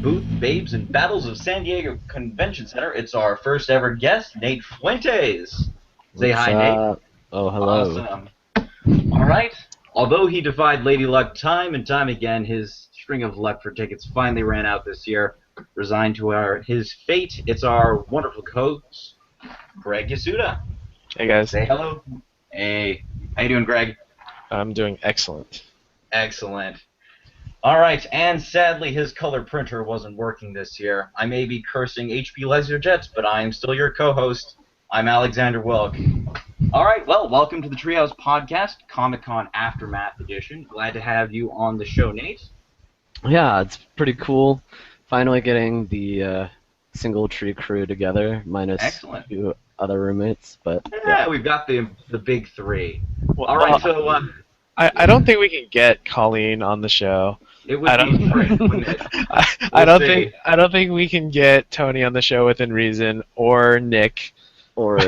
booth, babes, and battles of San Diego Convention Center, it's our first ever guest, Nate Fuentes. Say hi, Nate. Oh, hello. Awesome. All right. Although he defied Lady Luck time and time again, his string of luck for tickets finally ran out this year. Resigned to his fate, it's our wonderful host, Gregg Yasuda. Hey, guys. Say hello. Hey. How you doing, Gregg? I'm doing excellent. Excellent. All right, and sadly his color printer wasn't working this year. I may be cursing HP LaserJets, but I am still your co-host. I'm Alexander Wilk. All right, well, welcome to the Treehouse Podcast, Comic-Con Aftermath Edition. Glad to have you on the show, Nate. Yeah, it's pretty cool. Finally getting the single tree crew together, minus Excellent. a few other roommates. But yeah, we've got the big three. Well, All right, so I don't think we can get Colleen on the show. it would be great, wouldn't it? I We'll don't think we can get Tony on the show within reason, or Nick. or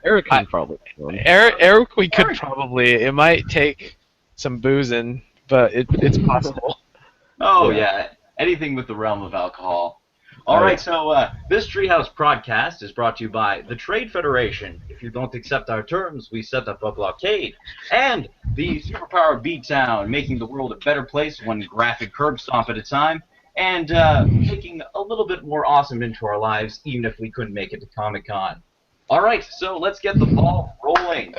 Eric can probably. Eric, we could probably. It might take some boozing, but it's possible. Oh, yeah. Anything with the realm of alcohol. All right, so this Treehouse Podcast is brought to you by the Trade Federation. If you don't accept our terms, we set up a blockade. And the Superpower Beatdown, making the world a better place one graphic curb stomp at a time, and making a little bit more awesome into our lives, even if we couldn't make it to Comic-Con. All right, so let's get the ball rolling.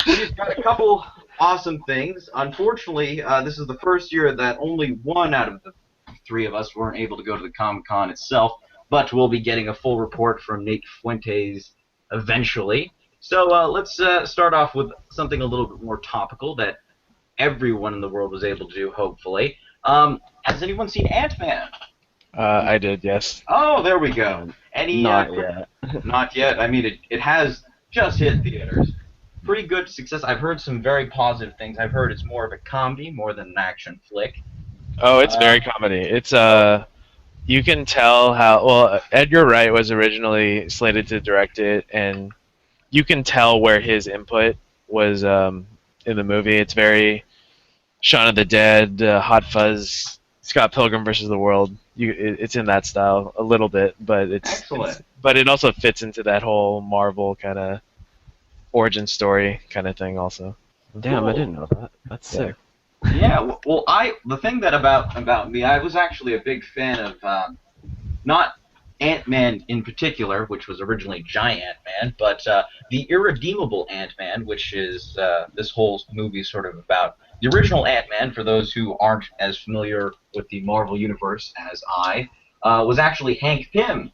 We've got a couple awesome things. Unfortunately, this is the first year that only one out of the three of us weren't able to go to the Comic-Con itself, but we'll be getting a full report from Nate Fuentes eventually. So let's start off with something a little bit more topical that everyone in the world was able to do, hopefully. Has anyone seen Antman? I did, yes. Oh, there we go. Any? Not yet. Not yet. I mean, it has just hit theaters. Pretty good success. I've heard some very positive things. I've heard it's more of a comedy more than an action flick. Oh, it's very comedy. It's you can tell how Edgar Wright was originally slated to direct it, and you can tell where his input was in the movie. It's very Shaun of the Dead, Hot Fuzz, Scott Pilgrim versus the World. It's in that style a little bit, but but it also fits into that whole Marvel kind of origin story kind of thing also. Damn, Cool. I didn't know that. That's sick. Yeah, well, the thing that about me, I was actually a big fan of not Ant-Man in particular, which was originally Giant Ant-Man, but the Irredeemable Ant-Man, which is this whole movie sort of about the original Ant-Man. For those who aren't as familiar with the Marvel Universe as I, was actually Hank Pym,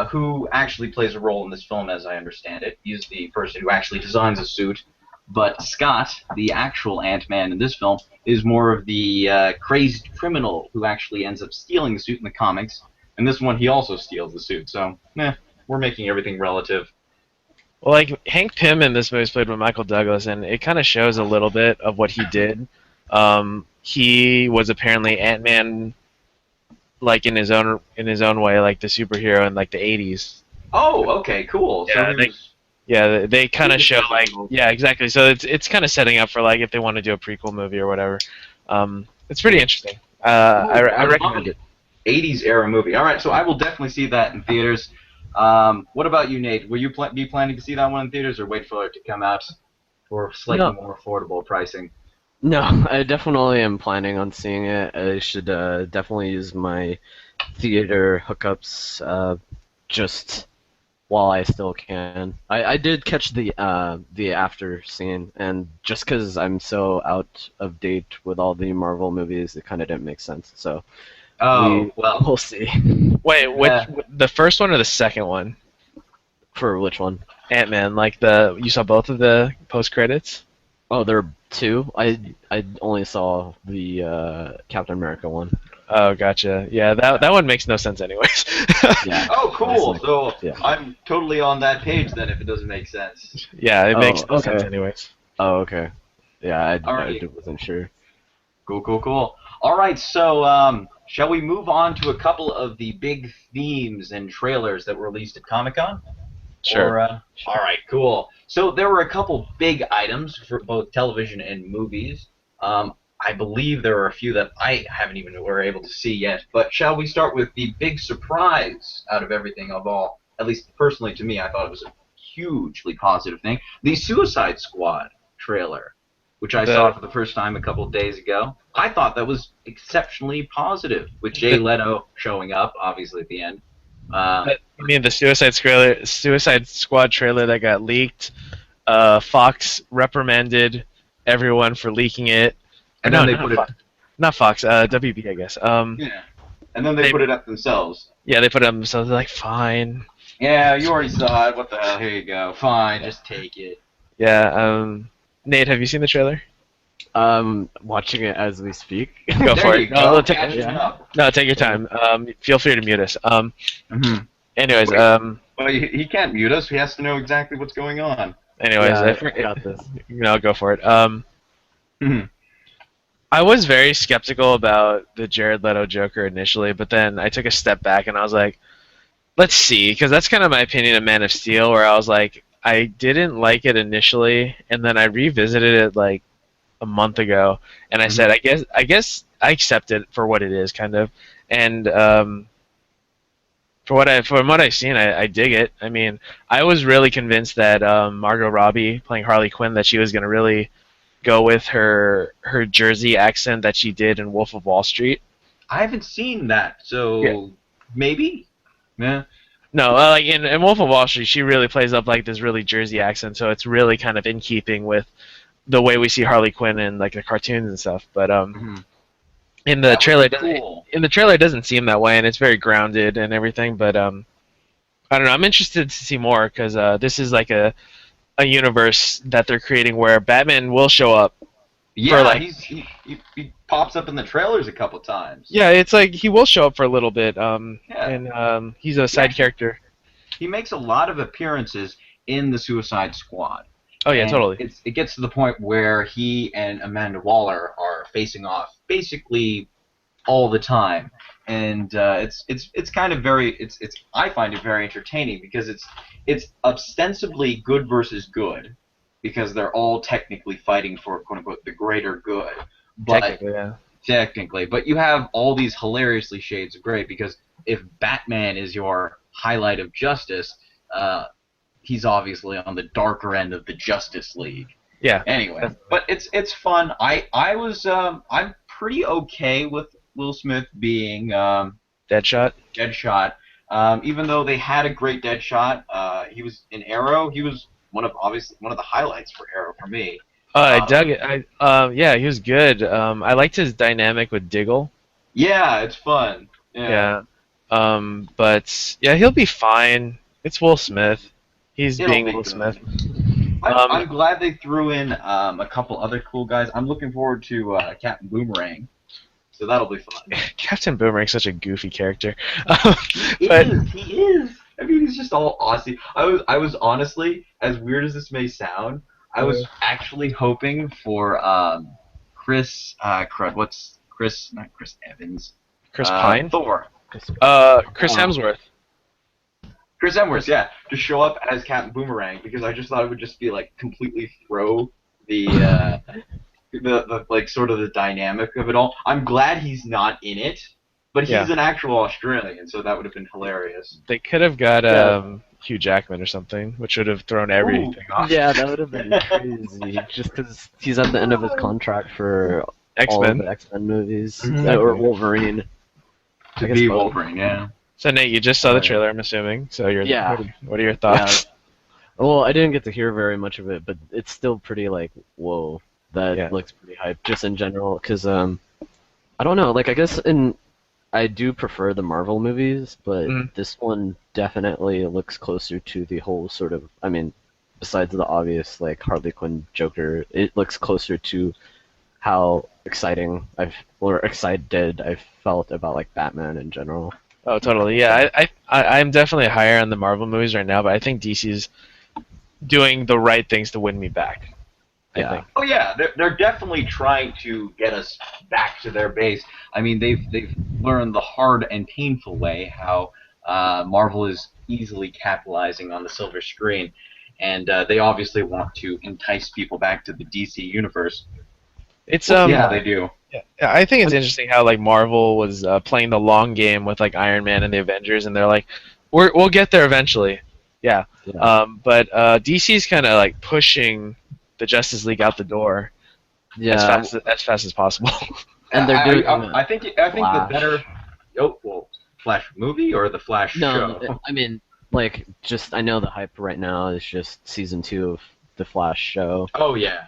who actually plays a role in this film, as I understand it. He's the person who actually designs a suit. But Scott, the actual Ant-Man in this film, is more of the crazed criminal who actually ends up stealing the suit in the comics. In this one, he also steals the suit. So, we're making everything relative. Well, like Hank Pym in this movie is played by Michael Douglas, and it kind of shows a little bit of what he did. He was apparently Ant-Man, like in his own way, like the superhero in like the '80s. Oh, okay, cool. Yeah, so they kind of show like exactly. So it's kind of setting up for like if they want to do a prequel movie or whatever. It's pretty interesting. I recommend it. 80s era movie. All right, so I will definitely see that in theaters. What about you, Nate? Will you be planning to see that one in theaters, or wait for it to come out for slightly more affordable pricing? No, I definitely am planning on seeing it. I should definitely use my theater hookups just while I still can. I did catch the after scene, and just because I'm so out of date with all the Marvel movies, it kind of didn't make sense. So we'll see. Wait, the first one or the second one? For which one? Ant-Man, like you saw both of the post credits? Oh, there are two. I only saw the Captain America one. Oh, gotcha. Yeah, that one makes no sense anyways. Yeah. Oh, cool. So yeah. I'm totally on that page then if it doesn't make sense. Yeah, it makes no sense anyways. Oh, okay. Yeah, I Alrighty. wasn't sure. Cool. All right, so shall we move on to a couple of the big themes and trailers that were released at Comic-Con? Sure. All right, cool. So there were a couple big items for both television and movies. I believe there are a few that I haven't even were able to see yet. But shall we start with the big surprise out of everything of all? At least personally to me, I thought it was a hugely positive thing. The Suicide Squad trailer, which I saw for the first time a couple of days ago. I thought that was exceptionally positive, with Jay Leto showing up, obviously, at the end. You mean the Suicide Squad trailer that got leaked? Fox reprimanded everyone for leaking it. And then they put it... Not Fox, WB, I guess. Yeah. And then they put it up themselves. Yeah, they put it up themselves. They're like, fine. Yeah, you already saw it. What the hell? Here you go. Fine, just take it. Yeah, Nate, have you seen the trailer? Watching it as we speak. Go for it. Go. No, take your time. Feel free to mute us. Anyways, well, he can't mute us. He has to know exactly what's going on. Anyways, I got this. No, go for it. I was very skeptical about the Jared Leto Joker initially, but then I took a step back and I was like, let's see, because that's kind of my opinion of Man of Steel, where I was like, I didn't like it initially, and then I revisited it like a month ago, and I said, I guess I accept it for what it is, kind of, and from what I've seen, I dig it. I mean, I was really convinced that Margot Robbie playing Harley Quinn, that she was gonna really go with her Jersey accent that she did in Wolf of Wall Street. I haven't seen that, so maybe. Yeah. No, like in Wolf of Wall Street, she really plays up like this really Jersey accent, so it's really kind of in keeping with the way we see Harley Quinn in like the cartoons and stuff. But in the trailer, it doesn't seem that way, and it's very grounded and everything. But I don't know. I'm interested to see more because this is like a universe that they're creating where Batman will show up. Yeah, he pops up in the trailers a couple times. Yeah, it's like he will show up for a little bit. And he's a side character. He makes a lot of appearances in the Suicide Squad. Oh yeah, totally. It gets to the point where he and Amanda Waller are facing off basically all the time, and it's kind of very I find it very entertaining because it's ostensibly good versus good, because they're all technically fighting for quote unquote the greater good. But technically, but you have all these hilariously shades of gray, because if Batman is your highlight of justice, he's obviously on the darker end of the Justice League. Yeah. Anyway, but it's fun. I'm pretty okay with Will Smith being Deadshot. Even though they had a great Deadshot, he was in Arrow. He was one of the highlights for Arrow for me. I dug it. Yeah, he was good. I liked his dynamic with Diggle. Yeah, it's fun. Yeah. But yeah, he'll be fine. It's Will Smith. He's being Will Smith. I'm glad they threw in a couple other cool guys. I'm looking forward to Captain Boomerang, so that'll be fun. Captain Boomerang's such a goofy character. He is. I mean, he's just all Aussie. I was honestly, as weird as this may sound, I was actually hoping for Chris. What's Chris? Not Chris Evans. Chris Pine. Thor. Chris Hemsworth. Chris Hemsworth, yeah, to show up as Captain Boomerang, because I just thought it would just be like completely throw the like sort of the dynamic of it all. I'm glad he's not in it, but he's an actual Australian, so that would have been hilarious. They could have got Hugh Jackman or something, which would have thrown everything off. Yeah, that would have been crazy. Just because he's at the end of his contract for all of the X-Men movies, or Wolverine. To be Wolverine, yeah. So Nate, you just saw the trailer, I'm assuming. So what are your thoughts? Yeah. Well, I didn't get to hear very much of it, but it's still pretty like, whoa, that looks pretty hype, just in general. Because I don't know, like I guess I do prefer the Marvel movies, but this one definitely looks closer to the whole sort of, I mean, besides the obvious like Harley Quinn Joker, it looks closer to how excited I felt about like Batman in general. Oh, totally. Yeah, I'm definitely higher on the Marvel movies right now, but I think DC's doing the right things to win me back. I think. Oh yeah, they're definitely trying to get us back to their base. I mean, they've learned the hard and painful way how Marvel is easily capitalizing on the silver screen, and they obviously want to entice people back to the DC universe. It's Yeah, they do. Yeah, I think it's interesting how like Marvel was playing the long game with like Iron Man and the Avengers, and they're like, we'll get there eventually. Yeah. But DC's kind of like pushing the Justice League out the door as fast as possible. And they're doing. I think the better. Oh, well, Flash movie or the Flash show? No, I mean, like, just I know the hype right now is just season 2 of the Flash show. Oh yeah.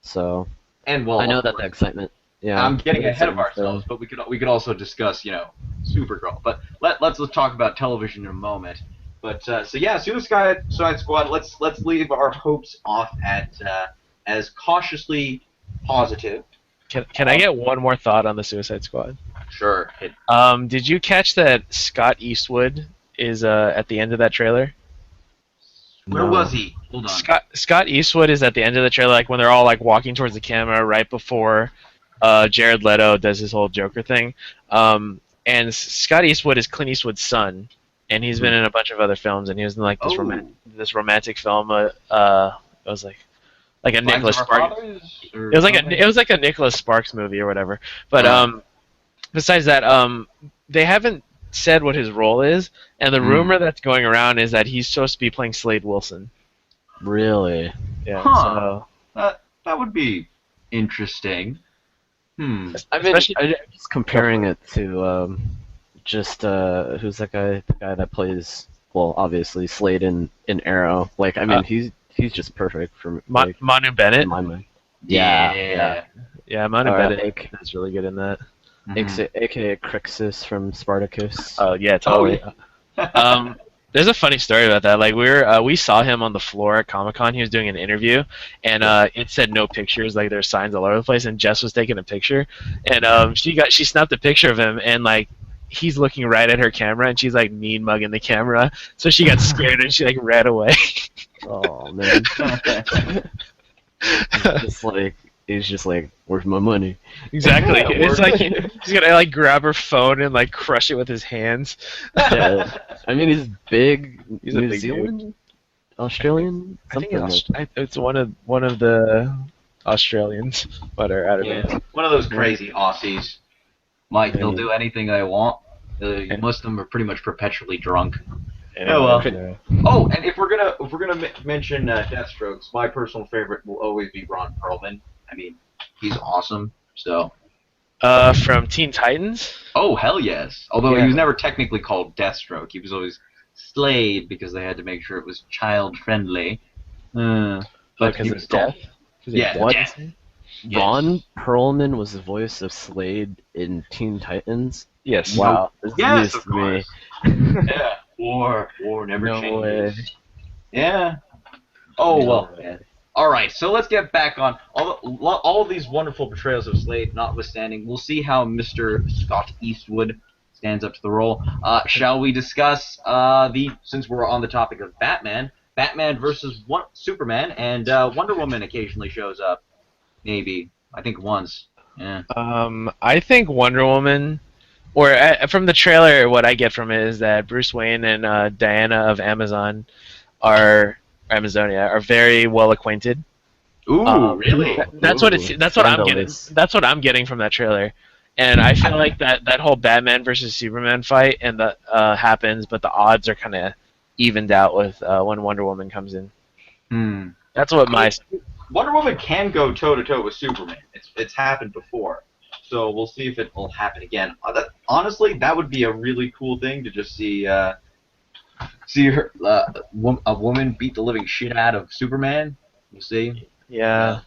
So. And well, I know that the excitement. Yeah. I'm getting ahead of ourselves, but we could also discuss, Supergirl. But let's talk about television in a moment. But Suicide Squad. Let's leave our hopes off at as cautiously positive. Can I get one more thought on the Suicide Squad? Sure. Did you catch that Scott Eastwood is at the end of that trailer? Where was he? Hold on. Scott Eastwood is at the end of the trailer, like when they're all like walking towards the camera right before Jared Leto does his whole Joker thing. And Scott Eastwood is Clint Eastwood's son, and he's been in a bunch of other films, and he was in like this romantic film. It was like a Nicholas Sparks. It was like a Nicholas Sparks movie or whatever. But besides that, they haven't said what his role is, and the rumor that's going around is that he's supposed to be playing Slade Wilson. Really? Yeah. Huh. So that would be interesting. I mean, just comparing it to who's that guy? The guy that plays, well, obviously Slade in Arrow. Like, I mean, he's just perfect for like, Manu Bennett. In my mind. Yeah. Manu Bennett is really good in that. AKA Crixus from Spartacus. Oh yeah, totally. There's a funny story about that. Like we saw him on the floor at Comic-Con. He was doing an interview, and it said no pictures. Like there's signs all over the place. And Jess was taking a picture, and she snapped a picture of him, and like he's looking right at her camera, and she's like mean mugging the camera. So she got scared and she like ran away. Oh man. He's just like, where's my money? Exactly. It's like he's gonna like grab her phone and like crush it with his hands. Yeah. I mean, he's big. He's New a big Zealand, dude. Australian. I think it's one of the Australians, but are out of it. One of those crazy Aussies. They'll do anything they want. Most of them are pretty much perpetually drunk. Oh, and if we're gonna mention Deathstrokes, my personal favorite will always be Ron Perlman. I mean, he's awesome. So. From Teen Titans? Oh, hell yes. Although he was never technically called Deathstroke. He was always Slade because they had to make sure it was child-friendly. But he was death? Yeah, what? Death. Ron Perlman was the voice of Slade in Teen Titans? Yes. Wow. Yes, of course. Yeah. War never changes. Way. Yeah. Oh, well. Yeah. All right, so let's get back on all of these wonderful portrayals of Slade notwithstanding. We'll see how Mr. Scott Eastwood stands up to the role. Shall we discuss since we're on the topic of Batman versus Superman, and Wonder Woman occasionally shows up. Maybe. I think once. Yeah. I think Wonder Woman, or from the trailer, what I get from it is that Bruce Wayne and Diana of Amazonia are very well acquainted. Ooh, really? That's what I'm getting. That's what I'm getting from that trailer. And I feel like that whole Batman versus Superman fight and that happens, but the odds are kind of evened out with when Wonder Woman comes in. That's what Wonder Woman can go toe-to-toe with Superman. It's happened before. So we'll see if it will happen again. Honestly, that would be a really cool thing to just see her a woman beat the living shit out of Superman. We'll see. Yeah.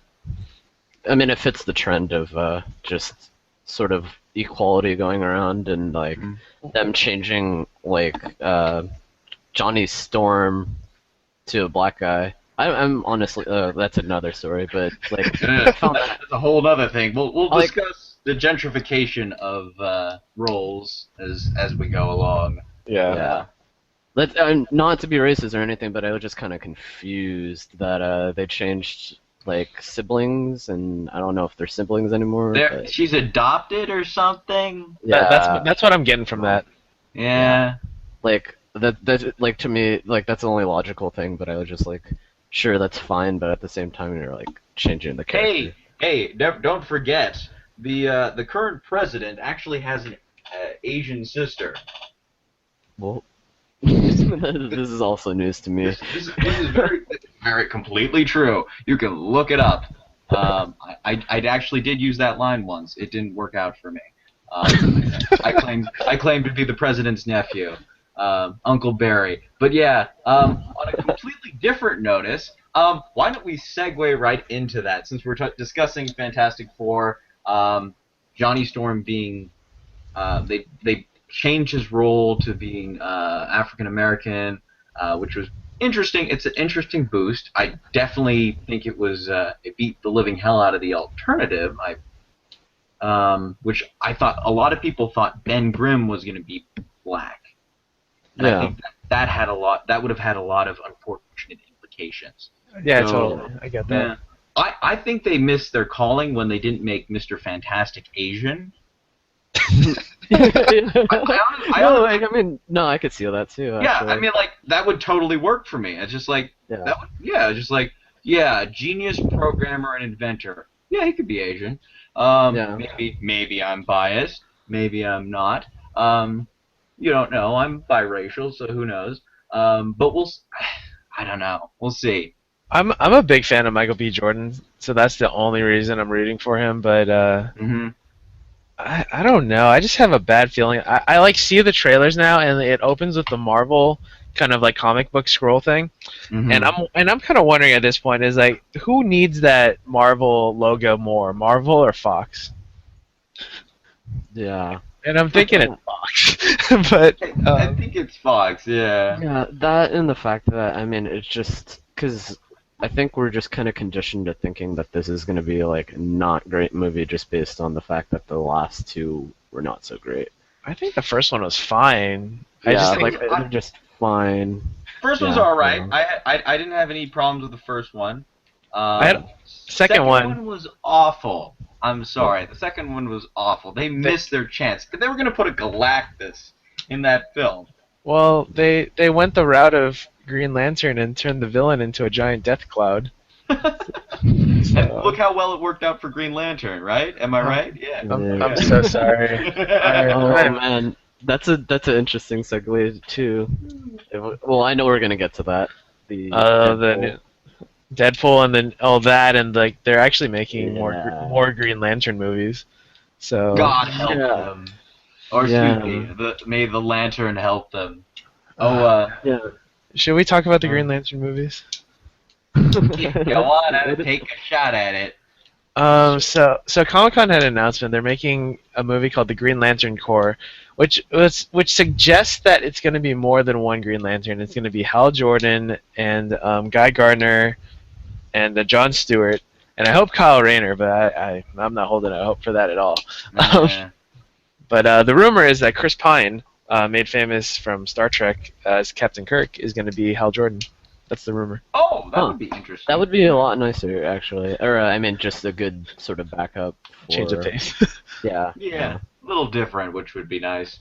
I mean, it fits the trend of just sort of equality going around and like them changing like Johnny Storm to a black guy. I'm honestly that's another story, but like that's a whole other thing. We'll discuss the gentrification of roles as we go along. Yeah. Not to be racist or anything, but I was just kind of confused that they changed like siblings, and I don't know if they're siblings anymore. She's adopted or something. Yeah, that's what I'm getting from that. Yeah. Like that like to me like that's the only logical thing, but I was just like, sure, that's fine, but at the same time you're like changing the character. Hey, Hey, don't forget the current president actually has an Asian sister. Well, this is also news to me. This is very completely true. You can look it up. I actually did use that line once. It didn't work out for me. I claimed to be the president's nephew, Uncle Barry. But yeah, on a completely different notice, why don't we segue right into that since we're discussing Fantastic Four, Johnny Storm being they changed his role to being African American, which was interesting. It's an interesting boost. I definitely think it beat the living hell out of the alternative. Which I thought a lot of people thought Ben Grimm was going to be black. And I think that would have had a lot of unfortunate implications. Yeah, totally. I get that. I think they missed their calling when they didn't make Mr. Fantastic Asian. I mean, no, I could see that too. Yeah, actually. I mean, like that would totally work for me. It's just like genius programmer and inventor. Yeah, he could be Asian. Maybe I'm biased. Maybe I'm not. You don't know. I'm biracial, so who knows? But I don't know. We'll see. I'm a big fan of Michael B. Jordan, so that's the only reason I'm rooting for him. But I don't know. I just have a bad feeling. I like see the trailers now, and it opens with the Marvel kind of like comic book scroll thing, and I'm kind of wondering at this point is like who needs that Marvel logo more, Marvel or Fox? Yeah. And I'm thinking it's Fox, but I think it's Fox. Yeah. Yeah, that and the fact that it's just because I think we're just kind of conditioned to thinking that this is going to be like a not great movie just based on the fact that the last two were not so great. I think the first one was fine. They're just fine. First one's all right. I didn't have any problems with the first one. Second one was awful. I'm sorry. The second one was awful. They missed their chance. They were going to put a Galactus in that film. Well, they went the route of Green Lantern and turned the villain into a giant death cloud. And look how well it worked out for Green Lantern, right? Am I right? Yeah. I'm so sorry. Oh man, that's an interesting segue too. Well, I know we're gonna get to that. The Deadpool and then that and like they're actually making more Green Lantern movies. So God help them. Or excuse me, may the Lantern help them. Should we talk about the Green Lantern movies? Go on, take a shot at it. So Comic-Con had an announcement. They're making a movie called The Green Lantern Corps, which suggests that it's going to be more than one Green Lantern. It's going to be Hal Jordan and Guy Gardner and Jon Stewart, and I hope Kyle Rayner, but I'm not holding out hope for that at all. But the rumor is that Chris Pine, made famous from Star Trek as Captain Kirk, is going to be Hal Jordan. That's the rumor. Oh, that would be interesting. That would be a lot nicer, actually. Or, just a good sort of backup. Change of pace. Yeah, a little different, which would be nice.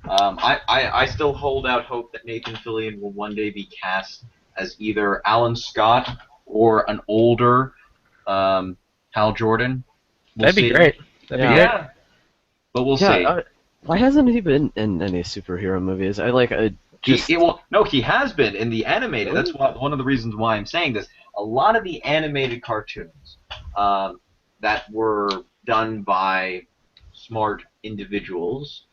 I still hold out hope that Nathan Fillion will one day be cast as either Alan Scott or an older Hal Jordan. That'd be great. That'd be great. But we'll see. Why hasn't he been in any superhero movies? He has been in the animated. That's one of the reasons why I'm saying this. A lot of the animated cartoons that were done by smart individuals,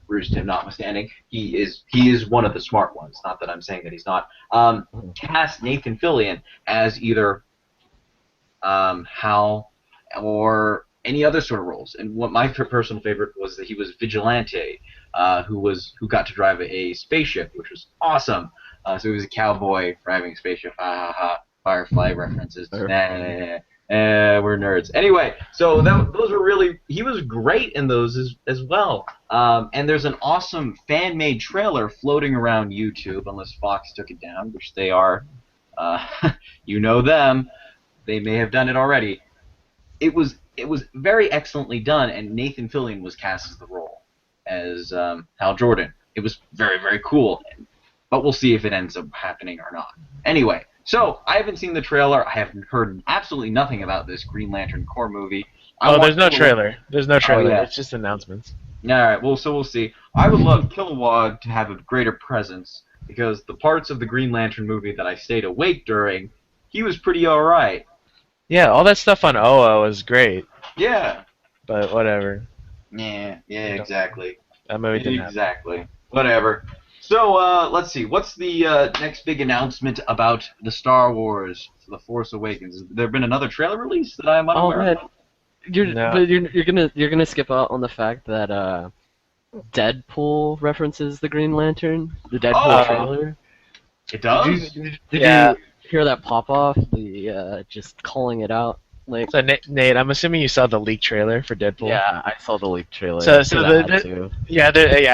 Bruce Timm notwithstanding, he is one of the smart ones. Not that I'm saying that he's not. Cast Nathan Fillion as either Hal or any other sort of roles. And what my personal favorite was that he was Vigilante, who got to drive a spaceship, which was awesome. So he was a cowboy driving a spaceship. Firefly references. We're nerds. Anyway, so those were really... He was great in those as well. And there's an awesome fan-made trailer floating around YouTube, unless Fox took it down, which they are. You know them. They may have done it already. It was very excellently done, and Nathan Fillion was cast as the role, as Hal Jordan. It was very, very cool, but we'll see if it ends up happening or not. Anyway, So, I haven't seen the trailer. I haven't heard absolutely nothing about this Green Lantern Corps movie. There's no trailer. There's no trailer. Yeah. It's just announcements. Alright, well, so we'll see. I would love Kilowog to have a greater presence, because the parts of the Green Lantern movie that I stayed awake during, he was pretty alright. Yeah, all that stuff on OO was great. Yeah. But whatever. Yeah, exactly. That movie didn't happen. Exactly. Whatever. So, let's see. What's the next big announcement about the Star Wars The Force Awakens? Has there been another trailer release that I'm unaware of? But you're gonna skip out on the fact that Deadpool references the Green Lantern, the Deadpool trailer. It does? Did you hear that pop off? The just calling it out. Like, so Nate, I'm assuming you saw the leak trailer for Deadpool. Yeah, I saw the leak trailer. I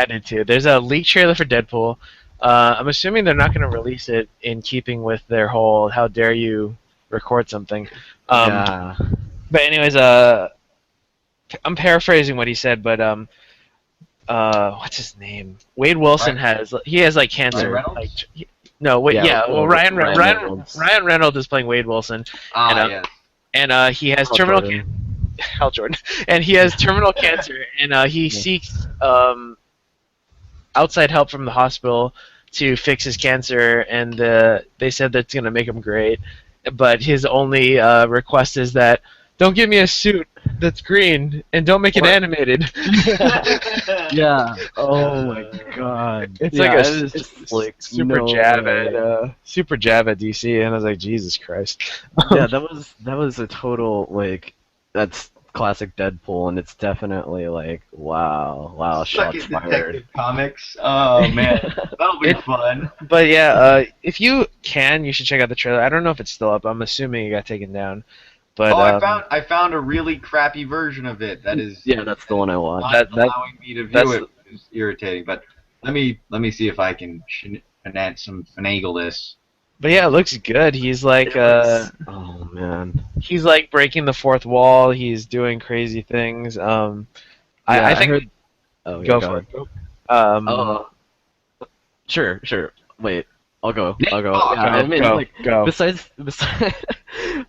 did too. There's a leak trailer for Deadpool. I'm assuming they're not going to release it in keeping with their whole "How dare you record something." Yeah. But anyways, I'm paraphrasing what he said, but what's his name? Wade Wilson has like cancer. Ryan Reynolds? Ryan Reynolds is playing Wade Wilson. Yes. And he has terminal cancer. Hal Jordan. And he has terminal cancer, and he seeks outside help from the hospital to fix his cancer, and they said that's going to make him great. But his only request is that don't give me a suit that's green, and don't make it animated. Yeah. Oh my god. It's just like super jab at DC, and I was like, Jesus Christ. Yeah, that was a total like that's classic Deadpool, and it's definitely like wow, shots fired. Detective Comics. Oh man, that'll be fun. But yeah, if you can, you should check out the trailer. I don't know if it's still up. I'm assuming it got taken down. But I found a really crappy version of it. That is that's the one I want. Allowing me to view it is irritating. But let me see if I can finagle this. But yeah, it looks good. He's like oh man, he's like breaking the fourth wall. He's doing crazy things. I think. heard... Oh, go for it. Sure. Wait, I'll go. Go.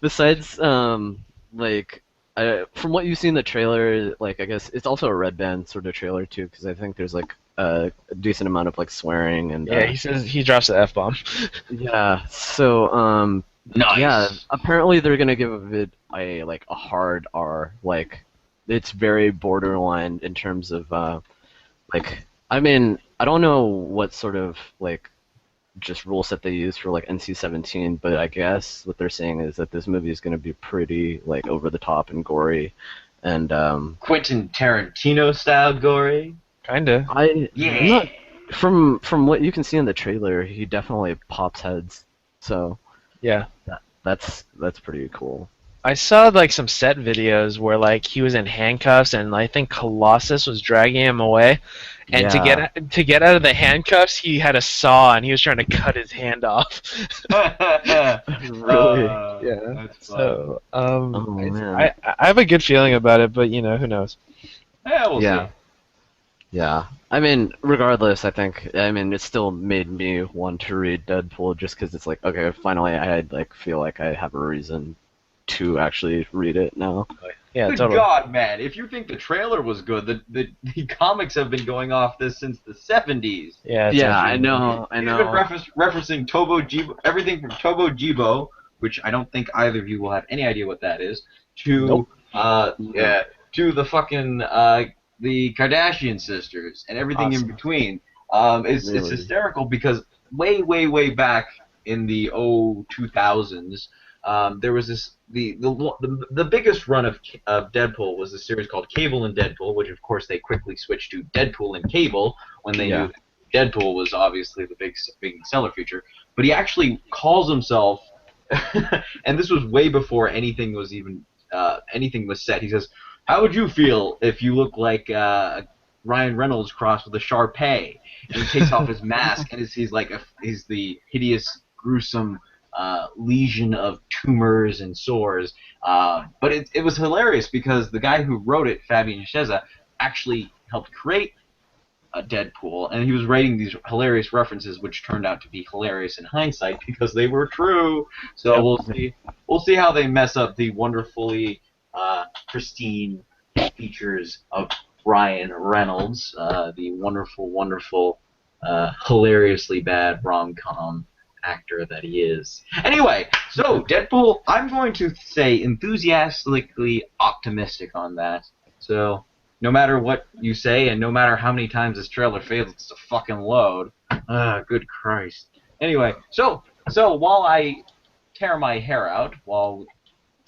Besides, like, from what you see in the trailer, like, I guess it's also a Red Band sort of trailer too, because I think there's like a decent amount of like swearing and. Yeah, he says he drops the F-bomb. Yeah. So Nice. Yeah, apparently they're gonna give it a hard R. Like, it's very borderline in terms of like. I mean, I don't know what sort of like just rule set they use for like NC-17, but I guess what they're saying is that this movie is going to be pretty like over the top and gory, and Quentin Tarantino style gory. Kinda. From what you can see in the trailer, he definitely pops heads. So yeah, that's pretty cool. I saw like some set videos where like he was in handcuffs, and I think Colossus was dragging him away. And to get out of the handcuffs, he had a saw, and he was trying to cut his hand off. Really? Yeah. That's fun. So man. I have a good feeling about it, but who knows? Yeah, we'll see. Yeah. I mean, regardless, it still made me want to read Deadpool just because it's like, okay, finally I feel like I have a reason to actually read it now. Yeah, Good totally. God, man! If you think the trailer was good, the comics have been going off this since the 70s. Yeah, I know. He's been referencing Tobo Jibo, everything from Tobo Jibo, which I don't think either of you will have any idea what that is, to to the fucking the Kardashian sisters and everything in between. It's hysterical because way back in the 2000s. There was this the biggest run of Deadpool was a series called Cable and Deadpool, which of course they quickly switched to Deadpool and Cable when they knew that Deadpool was obviously the big seller feature. But he actually calls himself, and this was way before anything was even anything was set. He says, "How would you feel if you look like Ryan Reynolds crossed with a Shar-Pei?" And he takes off his mask, and he's the hideous, gruesome lesion of tumors and sores. But it was hilarious because the guy who wrote it, Fabian Nicieza, actually helped create Deadpool, and he was writing these hilarious references, which turned out to be hilarious in hindsight because they were true. So we'll see how they mess up the wonderfully pristine features of Ryan Reynolds, the wonderful, hilariously bad rom-com actor that he is. Anyway, so Deadpool, I'm going to say enthusiastically optimistic on that. So no matter what you say, and no matter how many times this trailer fails to fucking load, good Christ. Anyway, so while I tear my hair out while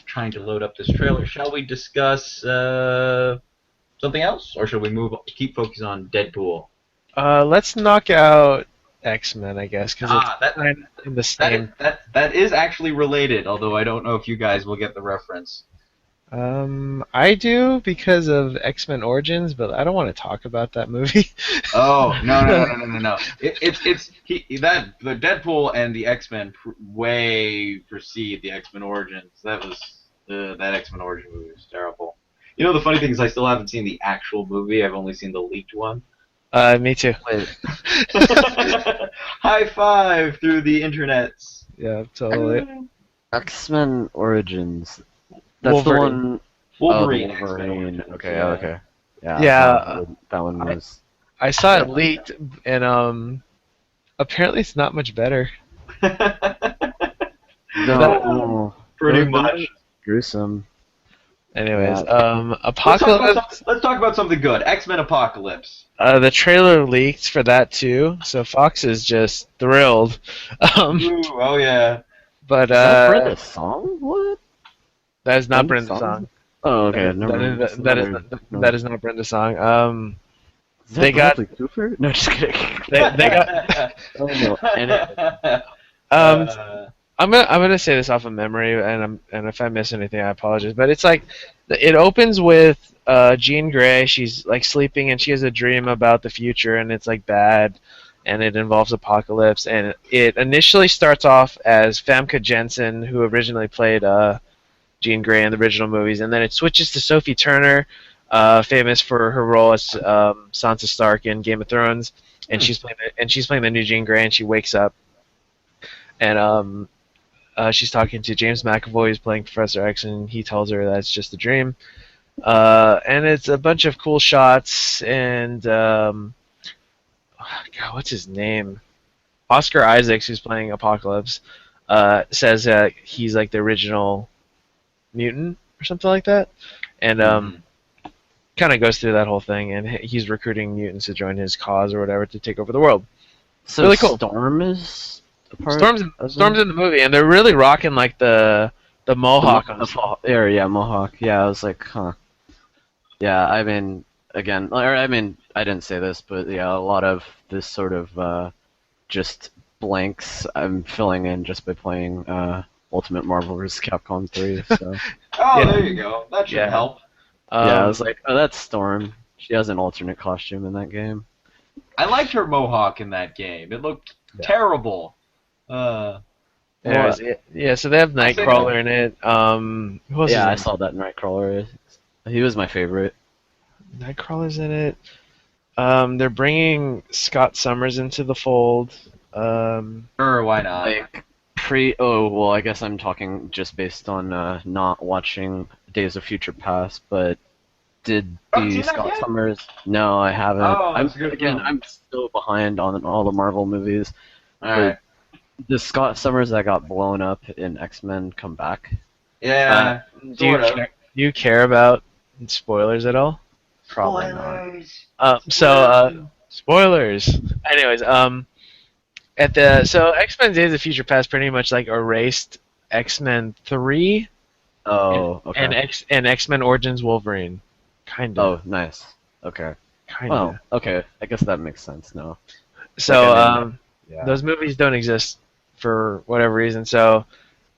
trying to load up this trailer, shall we discuss something else, or should we keep focusing on Deadpool? Let's knock out X-Men, I guess, because it's kind of in the same. That is actually related, although I don't know if you guys will get the reference. I do because of X-Men Origins, but I don't want to talk about that movie. Oh no! The Deadpool and the X-Men way precede the X-Men Origins. That X-Men Origins movie was terrible. You know, the funny thing is I still haven't seen the actual movie. I've only seen the leaked one. Me too. High five through the internets. Yeah, totally. X-Men Origins. That's Wolverine. the one. Wolverine. Wolverine. Okay. Yeah. That one was. I saw it leaked, and apparently it's not much better. No. Pretty much. Gruesome. Anyways, Apocalypse. Let's talk about something good. X-Men Apocalypse. The trailer leaked for that too, so Fox is just thrilled. Ooh, oh yeah. But Brenda Song? What? That is not Brenda Song. Oh, okay. That is not Brenda Song. Is that Bradley Cooper? No, just kidding. They got. Oh no. I'm gonna say this off of memory, and if I miss anything, I apologize. But it's like it opens with Jean Grey. She's like sleeping, and she has a dream about the future, and it's like bad, and it involves Apocalypse. And it initially starts off as Famke Janssen, who originally played Jean Grey in the original movies, and then it switches to Sophie Turner, famous for her role as Sansa Stark in Game of Thrones, and she's playing the new Jean Grey, and she wakes up, and she's talking to James McAvoy, who's playing Professor X, and he tells her that it's just a dream, and it's a bunch of cool shots, and God, what's his name? Oscar Isaacs, who's playing Apocalypse, says that he's like the original mutant or something like that, and kind of goes through that whole thing, and he's recruiting mutants to join his cause or whatever to take over the world. So really cool. Storm is a part Storm's in the movie, and they're really rocking like the mohawk on yeah, mohawk. Yeah, I was like, huh. Yeah, I mean, again, I didn't say this, but yeah, a lot of this sort of just blanks I'm filling in just by playing Ultimate Marvel vs. Capcom 3. So. There you go. That should help. I was like, oh, that's Storm. She has an alternate costume in that game. I liked her mohawk in that game. It looked terrible. So they have Nightcrawler in it. Who else I saw that Nightcrawler. He was my favorite. Nightcrawler's in it. They're bringing Scott Summers into the fold. Sure, why not? I guess I'm talking just based on not watching Days of Future Past, but did the Scott Summers? No, I haven't. I'm still behind on all the Marvel movies. Alright. The Scott Summers that got blown up in X-Men come back? Yeah. Do you care about spoilers at all? Probably not. Spoilers. Anyways, X-Men Days of Future Past pretty much like erased X-Men 3. Oh, okay. And X-Men Origins Wolverine. Kind of. Oh, nice. Okay. Kind of. Well, okay. I guess that makes sense now. So, those movies don't exist for whatever reason. So,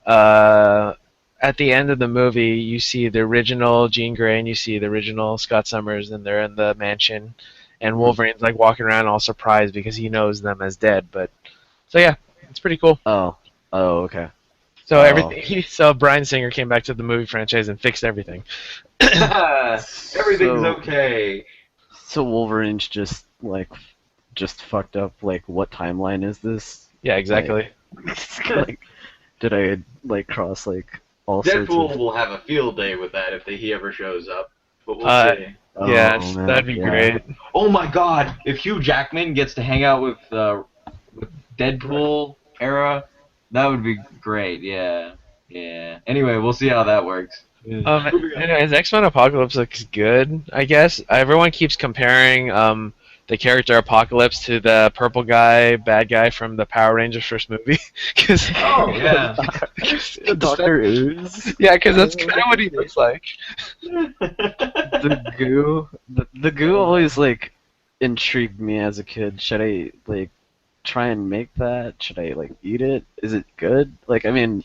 at the end of the movie, you see the original Jean Grey and you see the original Scott Summers, and they're in the mansion, and Wolverine's like walking around all surprised because he knows them as dead. So yeah, it's pretty cool. Oh, okay. So everything. So Bryan Singer came back to the movie franchise and fixed everything. Everything's okay. So Wolverine's just fucked up. Like, what timeline is this? Yeah, exactly. Like, did I cross all sorts Deadpool of... will have a field day with that if he ever shows up. But we'll see. Yes, man, that'd be great. Oh my God! If Hugh Jackman gets to hang out with Deadpool era, that would be great. Yeah. Anyway, we'll see how that works. Anyways, X-Men Apocalypse looks good, I guess. Everyone keeps comparing the character Apocalypse to the purple bad guy from the Power Rangers first movie. Oh, yeah. Dr. Ooze? Yeah, because that's kind of what he looks like. The goo. The goo always, intrigued me as a kid. Should I, try and make that? Should I, eat it? Is it good? In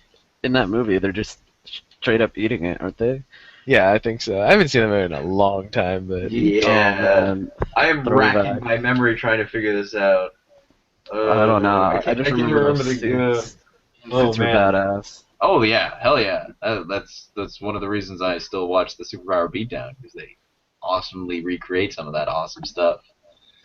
that movie, they're just straight up eating it, aren't they? Yeah, I think so. I haven't seen the movie in a long time, but... Yeah. I am racking my memory trying to figure this out. I don't know. I just remember the suits. Oh, Suits were man. badass. Oh, yeah. Hell yeah. That's one of the reasons I still watch the Superpower Beatdown, because they awesomely recreate some of that awesome stuff.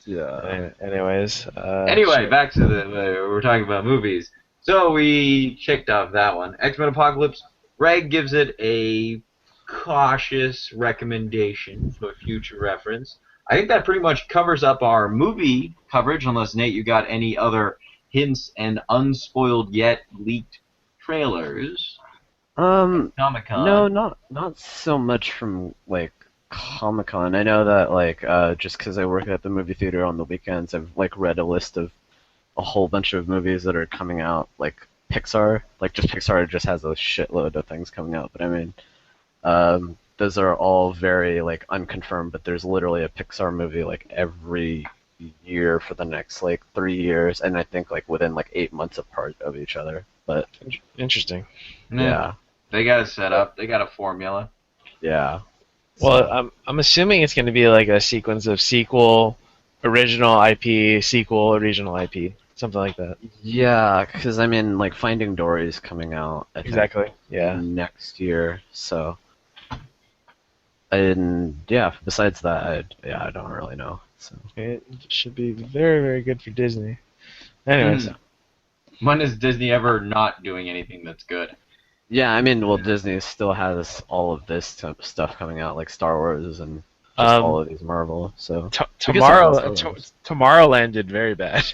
Yeah. Anyways. Anyway, back to we're talking about movies. So we checked off that one. X-Men Apocalypse. Gregg gives it a cautious recommendation for future reference. I think that pretty much covers up our movie coverage, unless, Nate, you got any other hints and unspoiled yet leaked trailers. Comic-Con. No, not so much from, Comic-Con. I know that, just because I work at the movie theater on the weekends, I've, read a list of a whole bunch of movies that are coming out, Pixar. Pixar just has a shitload of things coming out, but I mean... those are all very unconfirmed, but there's literally a Pixar movie every year for the next 3 years, and I think within 8 months apart of each other. But interesting. Yeah. They got a setup. They got a formula. Yeah. Well, I'm assuming it's going to be a sequence of sequel, original IP, sequel, original IP, something like that. Yeah, because I mean Finding Dory's coming out. I think, exactly. Yeah. Next year, so. And yeah, besides that, I don't really know. So it should be very, very good for Disney. Anyways, when is Disney ever not doing anything that's good? Yeah, I mean, well, Disney still has all of this stuff coming out, like Star Wars and just all of these Marvel. So Tomorrowland did very bad.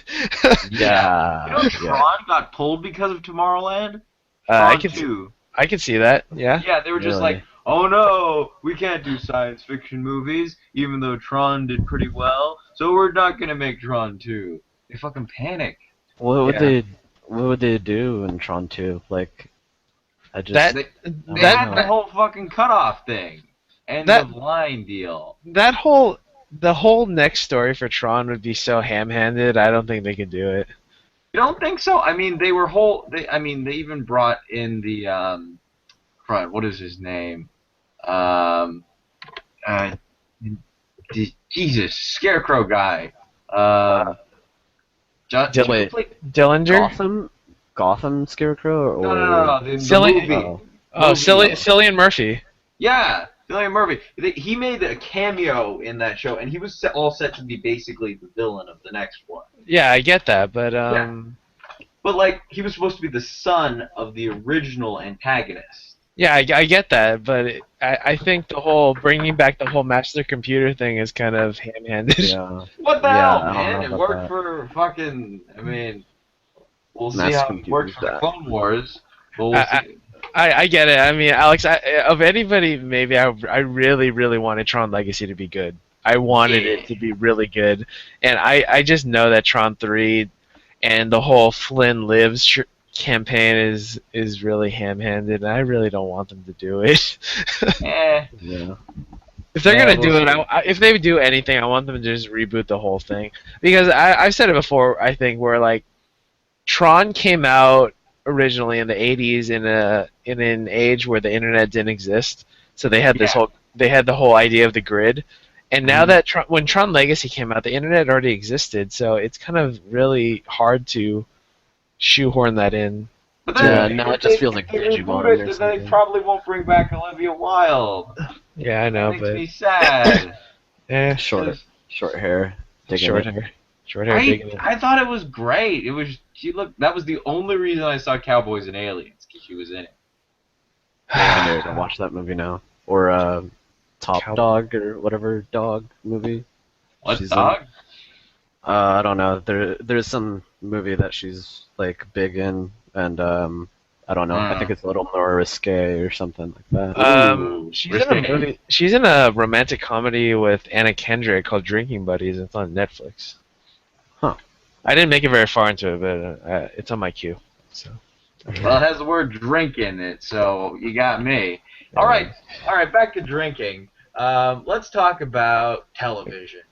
Yeah. You know, Tron got pulled because of Tomorrowland. I can see that. Yeah. Yeah, they were just like, oh no, we can't do science fiction movies, even though Tron did pretty well, so we're not gonna make Tron 2. They fucking panic. What would they do in Tron 2? Like, they had the whole fucking cutoff thing and the line deal. The whole next story for Tron would be so ham-handed. I don't think they could do it. You don't think so? I mean, they even brought in the what is his name? Jesus, Scarecrow guy. Dillinger? Gotham Scarecrow? Or... No. The movie. Cillian Murphy. Yeah, Cillian Murphy. He made a cameo in that show, and he was all set to be basically the villain of the next one. Yeah, I get that, but But like, he was supposed to be the son of the original antagonist. Yeah, I get that, but I think the whole bringing back the whole master computer thing is kind of ham-handed. Yeah. What the hell, man? It worked for fucking. I mean, we'll see how it works for the Clone Wars. But we'll see. I get it. I mean, Alex, of anybody, maybe I really, really wanted Tron Legacy to be good. I wanted it to be really good, and I just know that Tron 3 and the whole Flynn Lives campaign is really ham-handed, and I really don't want them to do it. Yeah. If they're gonna do it, if they do anything, I want them to just reboot the whole thing. Because I've said it before, I think, where like Tron came out originally in the 80s in an age where the internet didn't exist, so they had the whole idea of the grid. And now that when Tron Legacy came out, the internet already existed, so it's kind of really hard to shoehorn that in. But then, now it just feels like Digimon or something. They probably won't bring back Olivia Wilde. Yeah, I know, that makes me sad. Sure. Short hair. Short hair. Short hair. Digging it. I thought it was great. That was the only reason I saw Cowboys and Aliens, because she was in it. I need to watch that movie now. Or Top Dog or whatever dog movie. What dog? I don't know. There's some movie that she's like big in, and I don't know. I think it's a little more risque or something like that. She's in a romantic comedy with Anna Kendrick called Drinking Buddies. It's on Netflix. Huh. I didn't make it very far into it, but it's on my queue. So. Well, it has the word drink in it, so you got me. All right, back to drinking. Let's talk about television,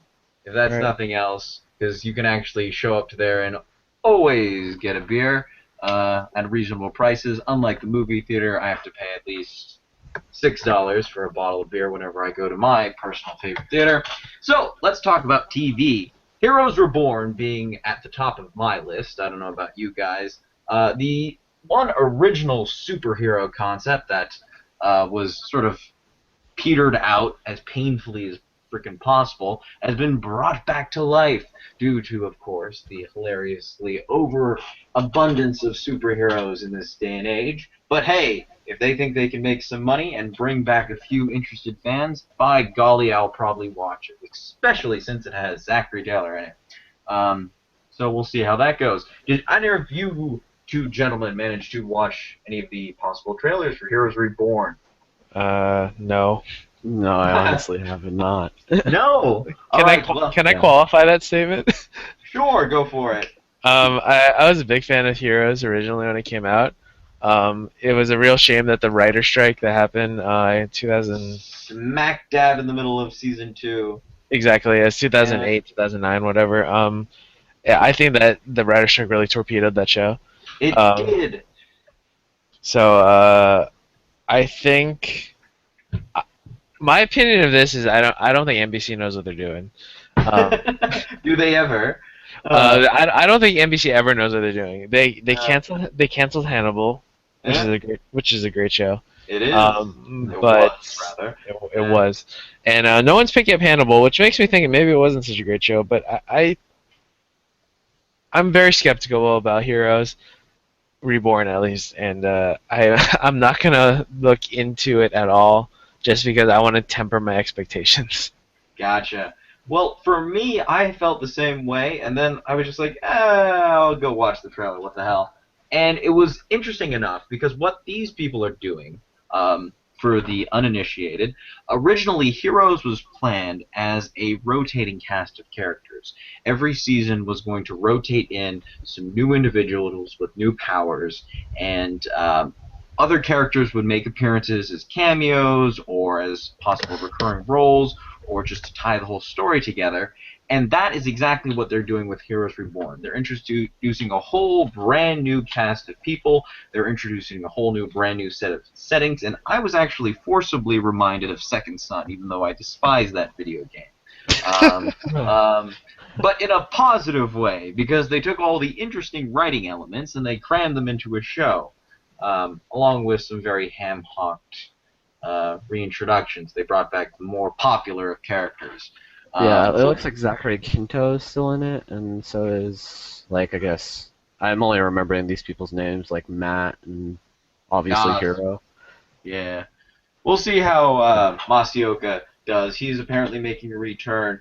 if that's nothing else, because you can actually show up to there and always get a beer at reasonable prices. Unlike the movie theater, I have to pay at least $6 for a bottle of beer whenever I go to my personal favorite theater. So let's talk about TV. Heroes Reborn being at the top of my list. I don't know about you guys. The one original superhero concept that was sort of petered out as painfully as freaking possible has been brought back to life due to, of course, the hilariously overabundance of superheroes in this day and age. But hey, if they think they can make some money and bring back a few interested fans, by golly, I'll probably watch it, especially since it has Zachary Taylor in it. So we'll see how that goes. Did either of you two gentlemen manage to watch any of the possible trailers for Heroes Reborn? No. No, I honestly have not. No. Can I qualify that statement? Sure, go for it. I was a big fan of Heroes originally when it came out. It was a real shame that the writer strike that happened in 2000. Smack dab in the middle of season 2. Exactly, it's 2008, 2009, whatever. I think that the writer strike really torpedoed that show. It did. So I think my opinion of this is I don't think NBC knows what they're doing. Do they ever? I don't think NBC ever knows what they're doing. They canceled Hannibal, which is a great show. It is. It was. And no one's picking up Hannibal, which makes me think maybe it wasn't such a great show. But I'm very skeptical about Heroes Reborn, at least, and I'm not gonna look into it at all just because I want to temper my expectations. Gotcha. Well, for me, I felt the same way, and then I was just like, I'll go watch the trailer, what the hell. And it was interesting enough, because what these people are doing, for the uninitiated, originally Heroes was planned as a rotating cast of characters. Every season was going to rotate in some new individuals with new powers, and other characters would make appearances as cameos or as possible recurring roles, or just to tie the whole story together. And that is exactly what they're doing with Heroes Reborn. They're introducing a whole brand new cast of people. They're introducing a whole new brand new set of settings. And I was actually forcibly reminded of Second Son, even though I despise that video game. But in a positive way, because they took all the interesting writing elements and they crammed them into a show, along with some very ham-hocked reintroductions. They brought back the more popular of characters. Yeah, it looks like Zachary Quinto is still in it, and so is, like, I guess, I'm only remembering these people's names, like Matt and obviously Hero. Yeah. We'll see how Masaoka does. He's apparently making a return.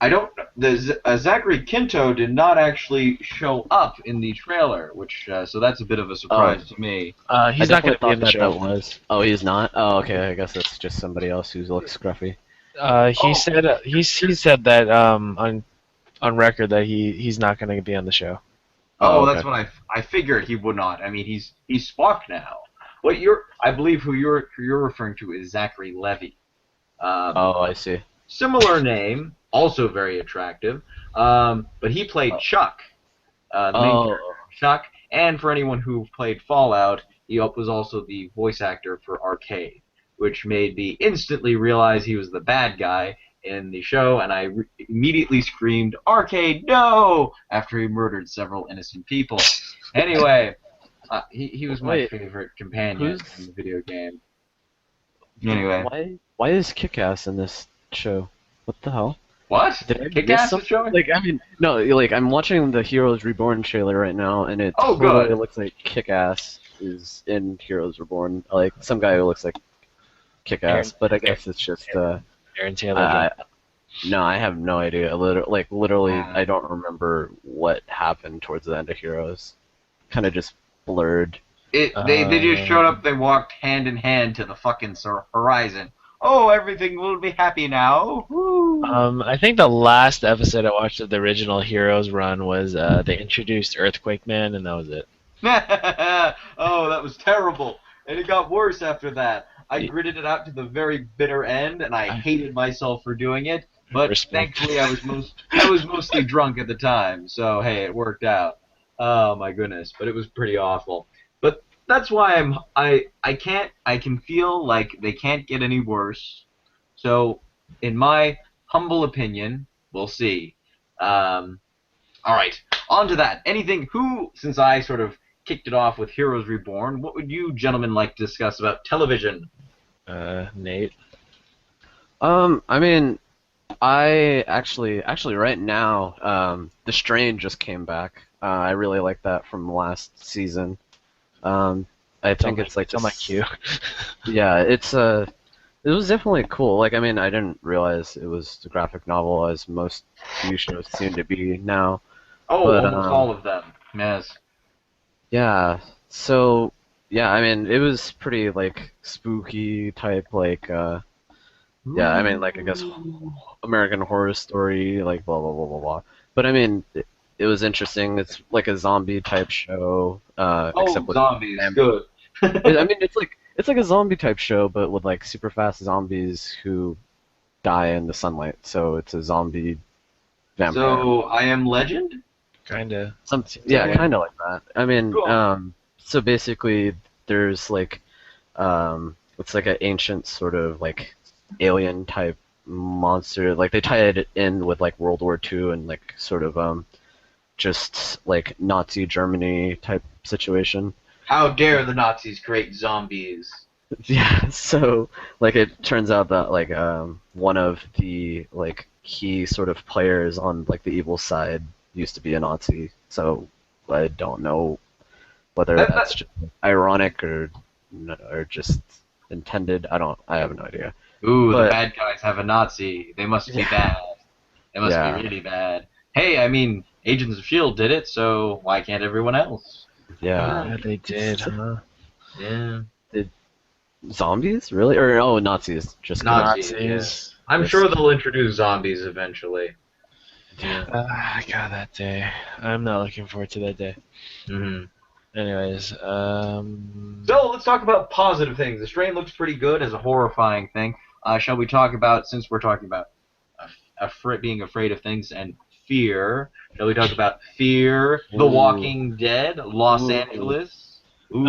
Zachary Quinto did not actually show up in the trailer, which so that's a bit of a surprise to me. He's not going to be in the show. Oh, he's not? Oh, okay. I guess that's just somebody else who looks scruffy. He said that on record that he's not going to be on the show. Oh, okay. That's what I figured he would not. I mean, he's Spock now. I believe who you're referring to is Zachary Levi. I see. Similar name, also very attractive. But he played Chuck, the main character, Chuck. And for anyone who played Fallout, he was also the voice actor for Arcade, which made me instantly realize he was the bad guy in the show, and I immediately screamed, "Arcade, no!" after he murdered several innocent people. Anyway, he was my favorite companion in the video game. Anyway. Why is Kick-Ass in this show? What the hell? What? Did I miss Kick-Ass is something? showing? Like, I mean, no, like, I'm watching the Heroes Reborn trailer right now, and it Oh, totally good. looks like Kick-Ass is in Heroes Reborn. Like, some guy who looks like Kick-Ass, but I guess it's just, Aaron Taylor. no, I have no idea. Literally, I don't remember what happened towards the end of Heroes. Kind of just blurred. They just showed up. They walked hand in hand to the fucking horizon. Oh, everything will be happy now. Woo. I think the last episode I watched of the original Heroes run was they introduced Earthquake Man, and that was it. Oh, that was terrible. And it got worse after that. I gritted it out to the very bitter end, and I hated myself for doing it. But thankfully, I was mostly drunk at the time, so hey, it worked out. Oh my goodness, but it was pretty awful. But that's why I can feel like they can't get any worse. So, in my humble opinion, we'll see. All right, on to that. Since I sort of kicked it off with Heroes Reborn, what would you gentlemen like to discuss about television? Nate. I mean, I actually right now, The Strain just came back. I really like that from last season. I think it's like on my queue. Yeah, it was definitely cool. Like, I mean, I didn't realize it was the graphic novel as most TV shows seem to be now. Oh, but, almost all of them. Yes. Yeah. So, yeah, I mean, it was pretty like spooky type, like, yeah, I mean, like, I guess American Horror Story, like, blah blah blah blah blah. But I mean, it was interesting. It's like a zombie type show. Except with zombies, good. I mean, it's like a zombie type show, but with like super fast zombies who die in the sunlight. So it's a zombie vampire. So I Am Legend? Kinda. Yeah, kind of like that. I mean, Cool. so basically, there's like, it's like an ancient sort of like alien type monster. Like they tie it in with like World War II and like sort of just like Nazi Germany type situation. How dare the Nazis create zombies? Yeah, so like it turns out that like one of the like key sort of players on like the evil side used to be a Nazi. So I don't know whether that's just ironic or just intended. I have no idea. Ooh, But- the bad guys have a Nazi. They must be bad. They must be really bad. Hey, I mean, Agents of S.H.I.E.L.D. did it, so why can't everyone else? Yeah. Yeah, they did, huh? Yeah. Zombies? Really? Or Nazis. Just Nazis. I'm sure they'll introduce zombies eventually. God, that day. I'm not looking forward to that day. Mm-hmm. Anyways, So let's talk about positive things. The Strain looks pretty good as a horrifying thing. Shall we talk about, since we're talking about being afraid of things and fear, shall we talk about Fear, The Walking Dead, Los Angeles? Ooh.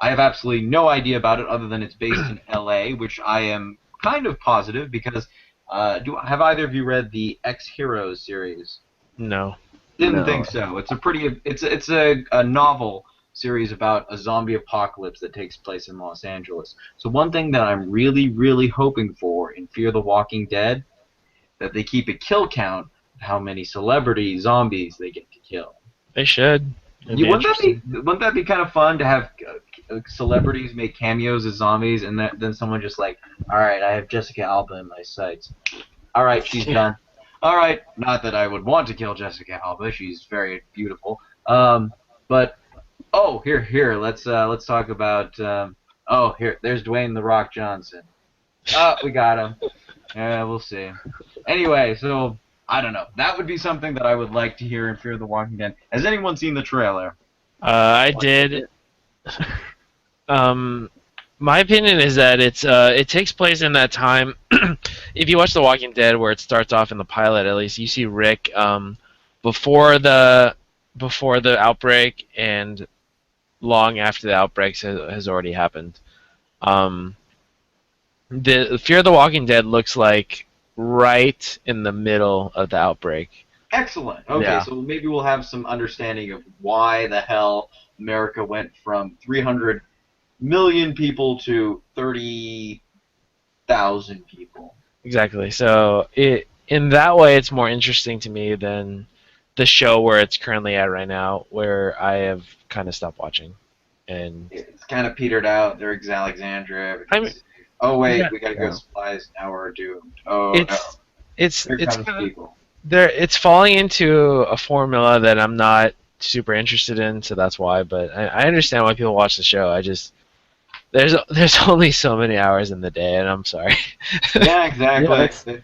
I have absolutely no idea about it other than it's based in L.A., which I am kind of positive because have either of you read the X-Heroes series? no. Didn't No. think so. It's a novel series about a zombie apocalypse that takes place in Los Angeles. So one thing that I'm really, really hoping for in Fear the Walking Dead, that they keep a kill count of how many celebrity zombies they get to kill. They should. Wouldn't that be kind of fun to have celebrities make cameos as zombies and then someone just like, all right, I have Jessica Alba in my sights. All right, she's done. All right, not that I would want to kill Jessica Alba. She's very beautiful. But here, let's talk about. There's Dwayne the Rock Johnson. Oh, we got him. Yeah, we'll see. Anyway, so I don't know. That would be something that I would like to hear in Fear the Walking Dead. Has anyone seen the trailer? I did. My opinion is that it takes place in that time. If you watch The Walking Dead, where it starts off in the pilot, at least you see Rick before the outbreak and long after the outbreak has already happened. The Fear of the Walking Dead looks like right in the middle of the outbreak. Excellent. Okay, Yeah. so maybe we'll have some understanding of why the hell America went from 300 million people to 30,000 people. Exactly. So in that way, it's more interesting to me than the show where it's currently at right now, where I have kind of stopped watching. And It's kind of petered out. There's Alexandria. I mean, oh wait, yeah, we gotta go supplies. Now we're doomed. Oh it's no, it's here it's comes kind of people. it's falling into a formula that I'm not super interested in, so that's why. But I understand why people watch the show. I just there's only so many hours in the day, and I'm sorry. Yeah, exactly. Yeah,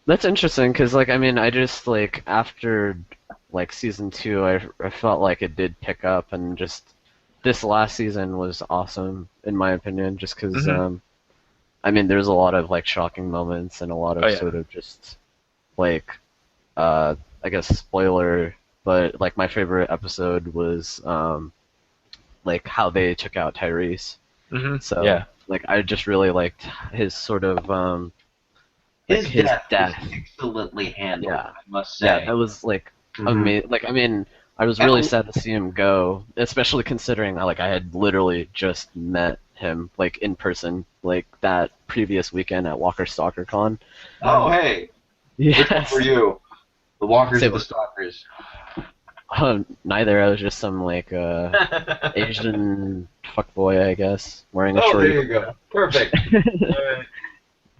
that's interesting because, like, I mean, I just like after like season 2, I felt like it did pick up, and just this last season was awesome in my opinion, just because I mean, there's a lot of like shocking moments and a lot of sort of just like I guess spoiler, but like my favorite episode was like how they took out Tyrese. So yeah, like I just really liked his sort of His death death. was excellently handled, Yeah. I must say. Yeah, that was like amazing. Like I mean, I was really sad to see him go, especially considering like I had literally just met him like in person like that previous weekend at Walker Stalker Con. Oh hey, which one Yes. were you? The walkers Say or the what? stalkers? Neither. I was just some like Asian fuckboy, I guess, wearing a Oh, shorty. there you go. Perfect. Alright.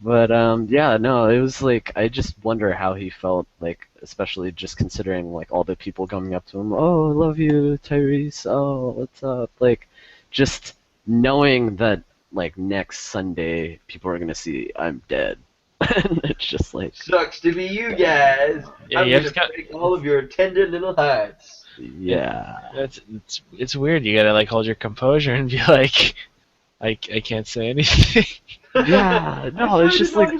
But yeah, no, it was like I just wonder how he felt, like especially just considering like all the people coming up to him. Oh, I love you, Tyrese. Oh, what's up? Like, just knowing that like next Sunday people are gonna see I'm dead. And it's just like, Sucks to be you guys. Yeah, I'm you gonna just got- break all of your tender little hearts. yeah. it's weird. You gotta like hold your composure and be like, I can't say anything. Yeah, no, it's just like,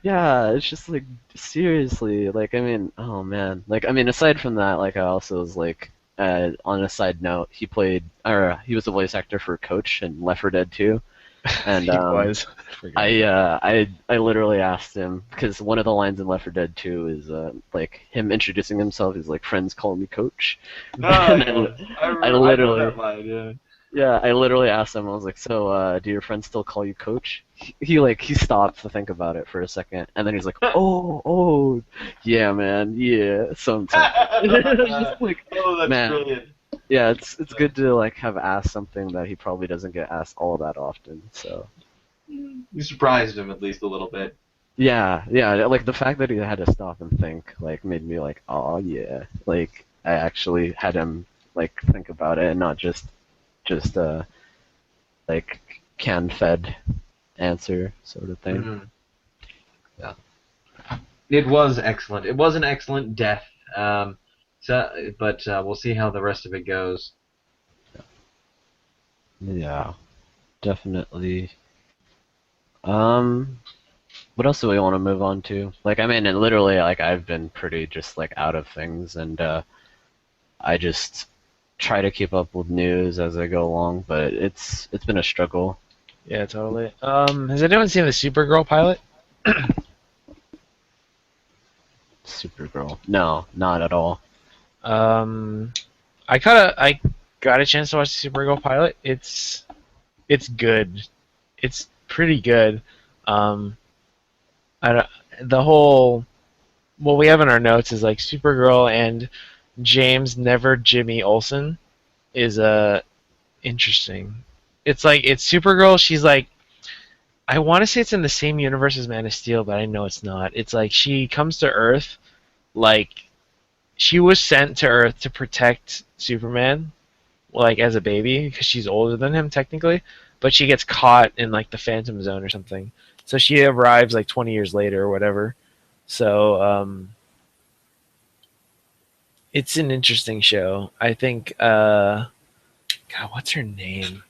yeah, it's just like seriously, like I mean, oh man, like I mean, aside from that, like I also was like, on a side note, he was the voice actor for Coach in Left 4 Dead 2, and He was. I literally asked him because one of the lines in Left 4 Dead 2 is like him introducing himself. He's like, "Friends call me Coach." No, And I literally- know that line, yeah. Yeah, I literally asked him. I was like, "So, do your friends still call you Coach?" He stopped to think about it for a second, and then he's like, "Oh, yeah, man, yeah, sometimes." Just like, Oh, that's man. brilliant. yeah, it's good to like have asked something that he probably doesn't get asked all that often. So You surprised him at least a little bit. yeah, like the fact that he had to stop and think like made me like, "Oh yeah," like I actually had him like think about it and not just like can-fed answer sort of thing. Mhm. Yeah. It was excellent. It was an excellent death. But we'll see how the rest of it goes. Yeah, definitely. What else do we want to move on to? Like, I mean, and literally, like, I've been pretty just like out of things, and I just try to keep up with news as I go along, but it's been a struggle. Yeah, totally. Has anyone seen the Supergirl pilot? Supergirl. No, not at all. I got a chance to watch the Supergirl pilot. It's good. It's pretty good. The whole what we have in our notes is like Supergirl and James Never Jimmy Olsen is interesting. It's like it's Supergirl. She's like, I want to say it's in the same universe as Man of Steel, but I know it's not. It's like she comes to Earth, like she was sent to Earth to protect Superman, like as a baby because she's older than him technically, but she gets caught in like the Phantom Zone or something. So she arrives like 20 years later or whatever. So it's an interesting show. I think God, what's her name?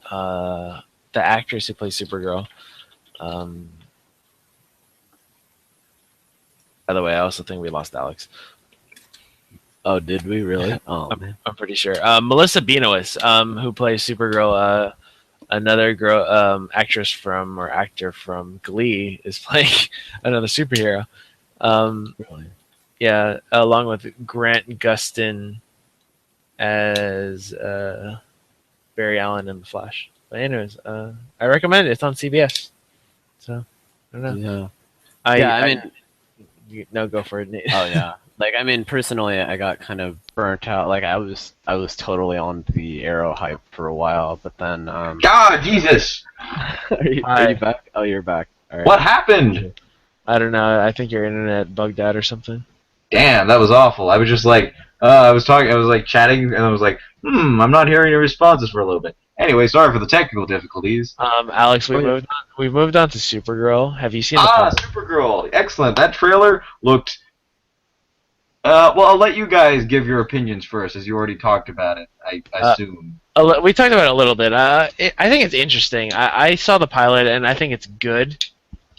The actress who plays Supergirl. By the way, I also think we lost Alex. Oh, did we really? Oh, man. I'm pretty sure. Melissa Benoist, who plays Supergirl, another girl, actress from or actor from Glee, is playing another superhero. Really? Yeah, along with Grant Gustin as Barry Allen in The Flash. But anyways, I recommend it. It's on CBS. So I don't know. Yeah. I mean, No, go for it, Nate. Oh yeah. Like I mean, personally, I got kind of burnt out. Like I was totally on the Arrow hype for a while, but then God, Jesus! are you back? Oh, you're back. All right. What happened? I don't know. I think your internet bugged out or something. Damn, that was awful. I was just like, I was like chatting, and I was like, I'm not hearing any responses for a little bit. Anyway, sorry for the technical difficulties. Alex, we moved on to Supergirl. Have you seen the pilot? Supergirl. Excellent. That trailer looked... well, I'll let you guys give your opinions first, as you already talked about it, I assume. We talked about it a little bit. I think it's interesting. I saw the pilot, and I think it's good.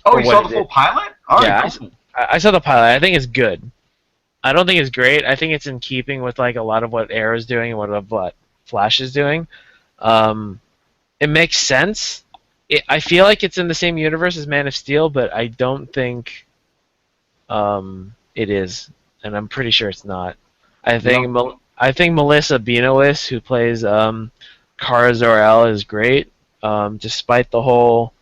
Oh, you saw the full pilot? All right, yeah, I saw the pilot. I think it's good. I don't think it's great. I think it's in keeping with like a lot of what Arrow's doing and what Flash is doing. It makes sense. I feel like it's in the same universe as Man of Steel, but I don't think it is, and I'm pretty sure it's not. I think Melissa Benoist, who plays Kara Zor-El, is great, despite the whole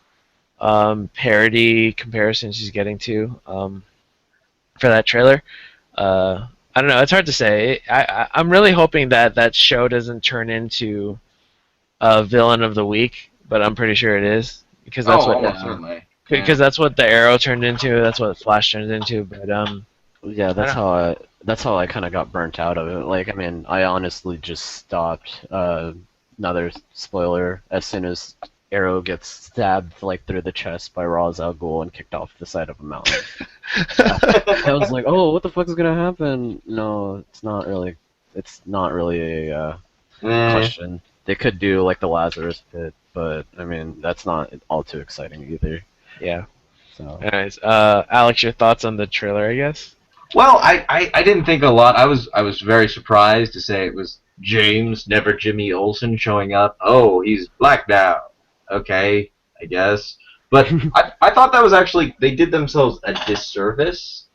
parody comparison she's getting to for that trailer. I don't know. It's hard to say. I'm really hoping that show doesn't turn into a villain of the week, but I'm pretty sure it is because that's because that's what the Arrow turned into. That's what Flash turned into. But yeah, that's how I kind of got burnt out of it. Like, I mean, I honestly just stopped. Another spoiler: as soon as Arrow gets stabbed like through the chest by Ra's al Ghul and kicked off the side of a mountain. I was like, oh, what the fuck is gonna happen? No, it's not really. It's not really a question. They could do like the Lazarus pit, but I mean that's not all too exciting either. Yeah. So. Anyways, Alex, your thoughts on the trailer, I guess? Well, I didn't think a lot. I was very surprised to say it was James, never Jimmy Olsen, showing up. Oh, he's black now. Okay, I guess. But I thought that was actually, they did themselves a disservice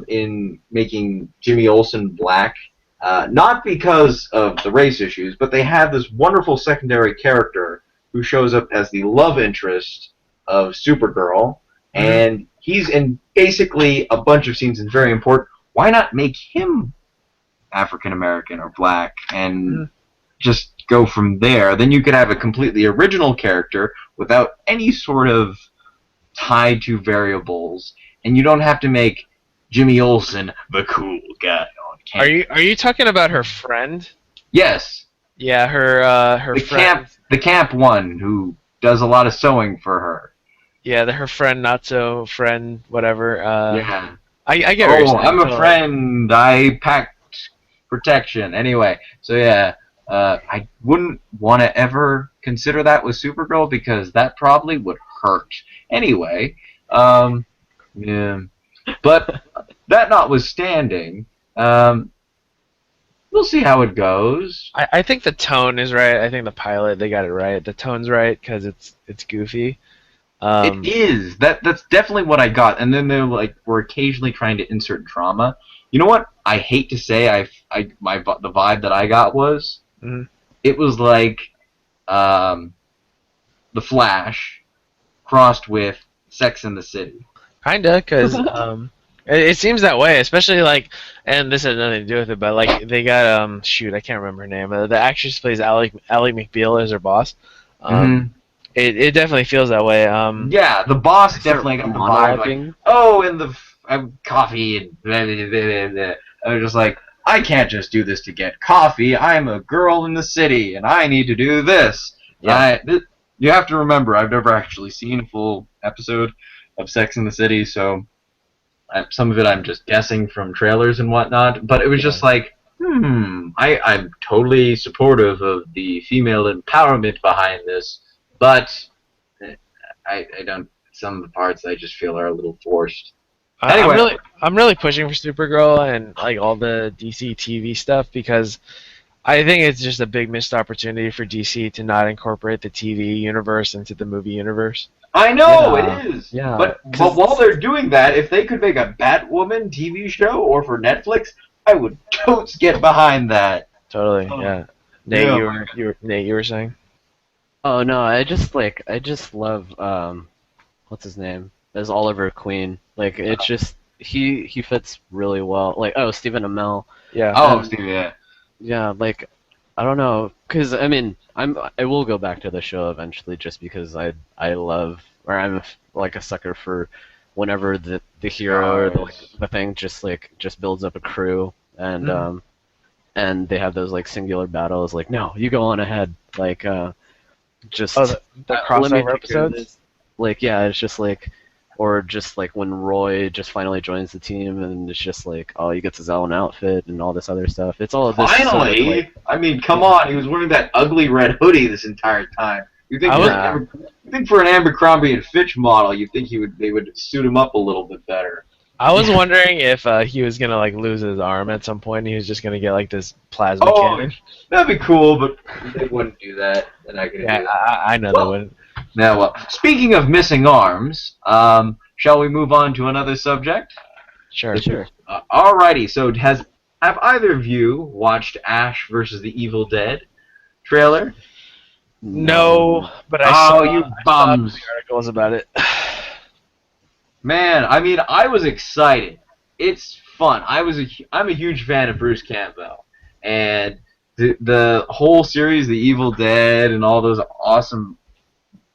in making Jimmy Olsen black. Not because of the race issues, but they have this wonderful secondary character who shows up as the love interest of Supergirl, and he's in basically a bunch of scenes and very important. Why not make him African American or black and just go from there? Then you could have a completely original character without any sort of tied to variables, and you don't have to make Jimmy Olsen the cool guy on campus. Are you talking about her friend? Yes. Yeah, her friend. The camp one who does a lot of sewing for her. Yeah, her friend, not so friend, whatever. Yeah. I get what you're saying. I'm a friend. I packed protection. Anyway, so yeah, I wouldn't want to ever consider that with Supergirl because that probably would hurt. Anyway, yeah. But that notwithstanding, we'll see how it goes. I think the tone is right. I think the pilot, they got it right. The tone's right because it's goofy. It is. That's definitely what I got. And then we're occasionally trying to insert drama. You know what? I hate to say, the vibe that I got was, it was like The Flash crossed with Sex and the City. Kinda, because it seems that way, especially like, and this has nothing to do with it, but like they got shoot, I can't remember her name. The actress plays Ally McBeal as her boss. It definitely feels that way. Yeah, the boss definitely got the vibe. Like, oh, and the coffee and blah, blah, blah, blah. I was just like, I can't just do this to get coffee. I'm a girl in the city, and I need to do this. Yeah. You have to remember, I've never actually seen a full episode of Sex and the City, so some of it I'm just guessing from trailers and whatnot. But it was just like, I'm totally supportive of the female empowerment behind this. But I don't. Some of the parts I just feel are a little forced. Anyway, I'm really pushing for Supergirl and like all the DC TV stuff because I think it's just a big missed opportunity for DC to not incorporate the TV universe into the movie universe. I know it is. Yeah. But while they're doing that, if they could make a Batwoman TV show or for Netflix, I would totes get behind that. Totally. Yeah. Nate, you were saying. Oh no, I just love what's his name? As Oliver Queen. Like it's he fits really well. Like, oh, Stephen Amell. Yeah. Oh, Steve, yeah. Yeah, like, I don't know, because I mean, I will go back to the show eventually, just because I love, or I'm like a sucker for whenever the hero or the thing just builds up a crew, and they have those like singular battles. Like, no, you go on ahead. Like, just Oh, the let me crossover take care of episodes? this. Like, yeah, it's just like, or just like when Roy just finally joins the team, and it's just like, oh, he gets his own outfit and all this other stuff. It's all of this. Finally! Sort of, like, I mean, come on. He was wearing that ugly red hoodie this entire time. You think for an Abercrombie and Fitch model, you think they would suit him up a little bit better. I was wondering if he was gonna like lose his arm at some point. And he was just gonna get like this plasma Oh, cannon. that'd be cool, but they wouldn't do that. And I could Yeah, do that. I know they wouldn't. Now, speaking of missing arms, shall we move on to another subject? Sure. sure. Alrighty. So, have either of you watched Ash versus the Evil Dead trailer? No, but I you saw bums! the articles about it. Man, I mean, I was excited. It's fun. I'm a huge fan of Bruce Campbell, and the whole series, The Evil Dead, and all those awesome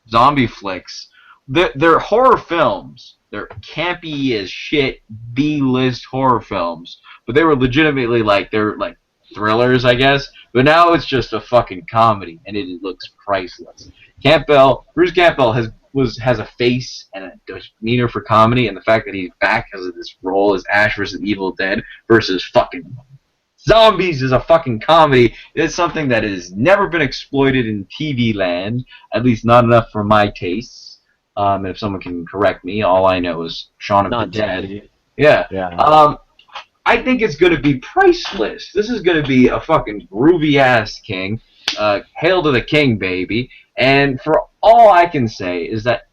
zombie flicks. They're horror films. They're campy as shit, B-list horror films, but they were legitimately they're like thrillers, I guess. But now it's just a fucking comedy, and it looks priceless. Bruce Campbell has a face and a demeanor for comedy, and the fact that he's back as this role as Ash versus Evil Dead versus fucking zombies is a fucking comedy. It's something that has never been exploited in TV land, at least not enough for my tastes. And if someone can correct me, all I know is Shaun of the Dead. TV. Yeah. I think it's going to be priceless. This is going to be a fucking groovy-ass king. Hail to the king, baby. And for all I can say is that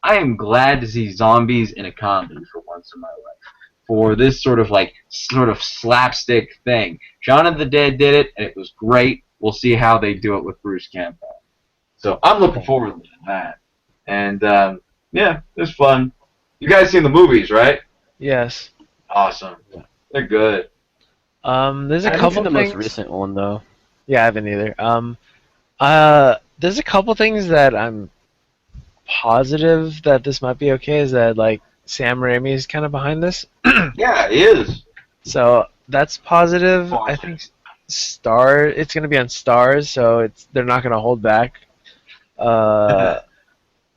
I am glad to see zombies in a comedy for once in my life. For this sort of slapstick thing. Shaun of the Dead did it, and it was great. We'll see how they do it with Bruce Campbell. So I'm looking forward to that. And, yeah, it's fun. You guys seen the movies, right? Yes. Awesome. They're good. There's a I haven't couple seen the things. most recent one though. Yeah, I haven't either. There's a couple things that I'm positive that this might be okay. Is that like Sam Raimi is kind of behind this? Yeah, he is. So that's positive. I think it's going to be on Stars, so they're not going to hold back.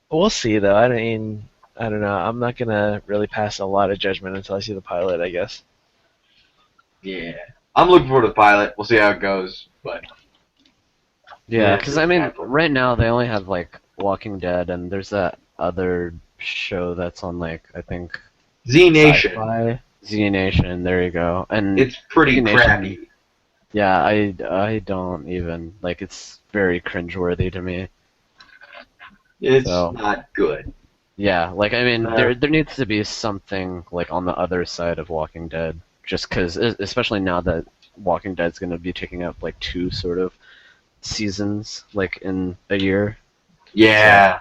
We'll see though. I mean, I don't know. I'm not going to really pass a lot of judgment until I see the pilot, I guess. Yeah. I'm looking forward to the pilot. We'll see how it goes. But Yeah, because I mean, right now they only have like Walking Dead, and there's that other show that's on like I think Z Nation. Sci-Fi. Z Nation. There you go. And It's pretty Z Nation, crappy. Yeah, I don't even like. It's very cringeworthy to me. It's not good. Yeah, like I mean, there needs to be something like on the other side of Walking Dead, just because, especially now that Walking Dead's going to be taking up like 2 sort of seasons, like in a year. Yeah.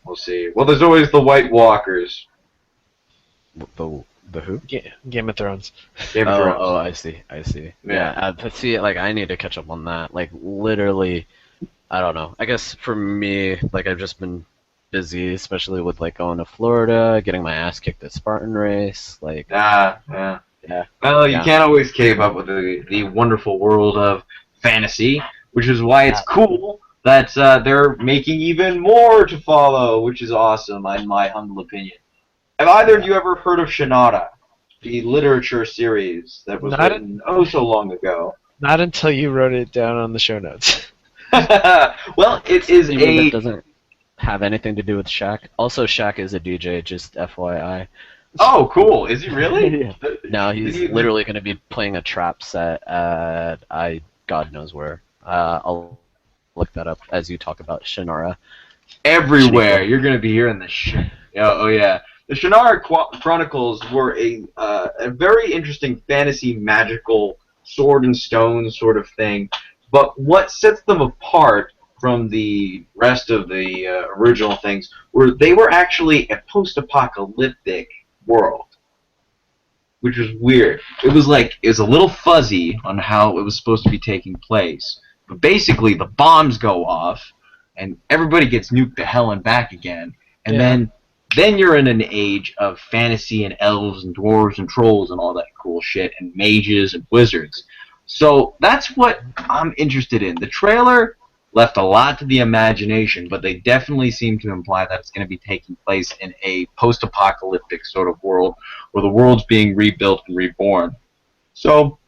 We'll see. Well, there's always the White Walkers. The who? Game of Thrones. Game of Thrones. Oh, I see. Yeah, but see, like I need to catch up on that. Like literally, I don't know. I guess for me, like I've just been busy, especially with like going to Florida, getting my ass kicked at Spartan race. Like, Yeah. Well, you can't always keep up with the wonderful world of fantasy, which is why it's cool that they're making even more to follow, which is awesome, in my humble opinion. Have either of you ever heard of Shannara, the literature series that was written so long ago? Not until you wrote it down on the show notes. Well, it is that doesn't have anything to do with Shaq. Also, Shaq is a DJ, just FYI. Oh, cool. Is he really? Yeah. No, he's literally going to be playing a trap set at God knows where. I'll look that up as you talk about Shannara. Everywhere. You're going to be hearing this shit. Oh, yeah. The Shannara Chronicles were a very interesting fantasy magical sword and stone sort of thing. But what sets them apart from the rest of the original things were they were actually a post-apocalyptic world. which was weird. It was a little fuzzy on how it was supposed to be taking place. But basically, the bombs go off, and everybody gets nuked to hell and back again. And then you're in an age of fantasy and elves and dwarves and trolls and all that cool shit, and mages and wizards. So that's what I'm interested in. The trailer left a lot to the imagination, but they definitely seem to imply that it's going to be taking place in a post-apocalyptic sort of world where the world's being rebuilt and reborn. So,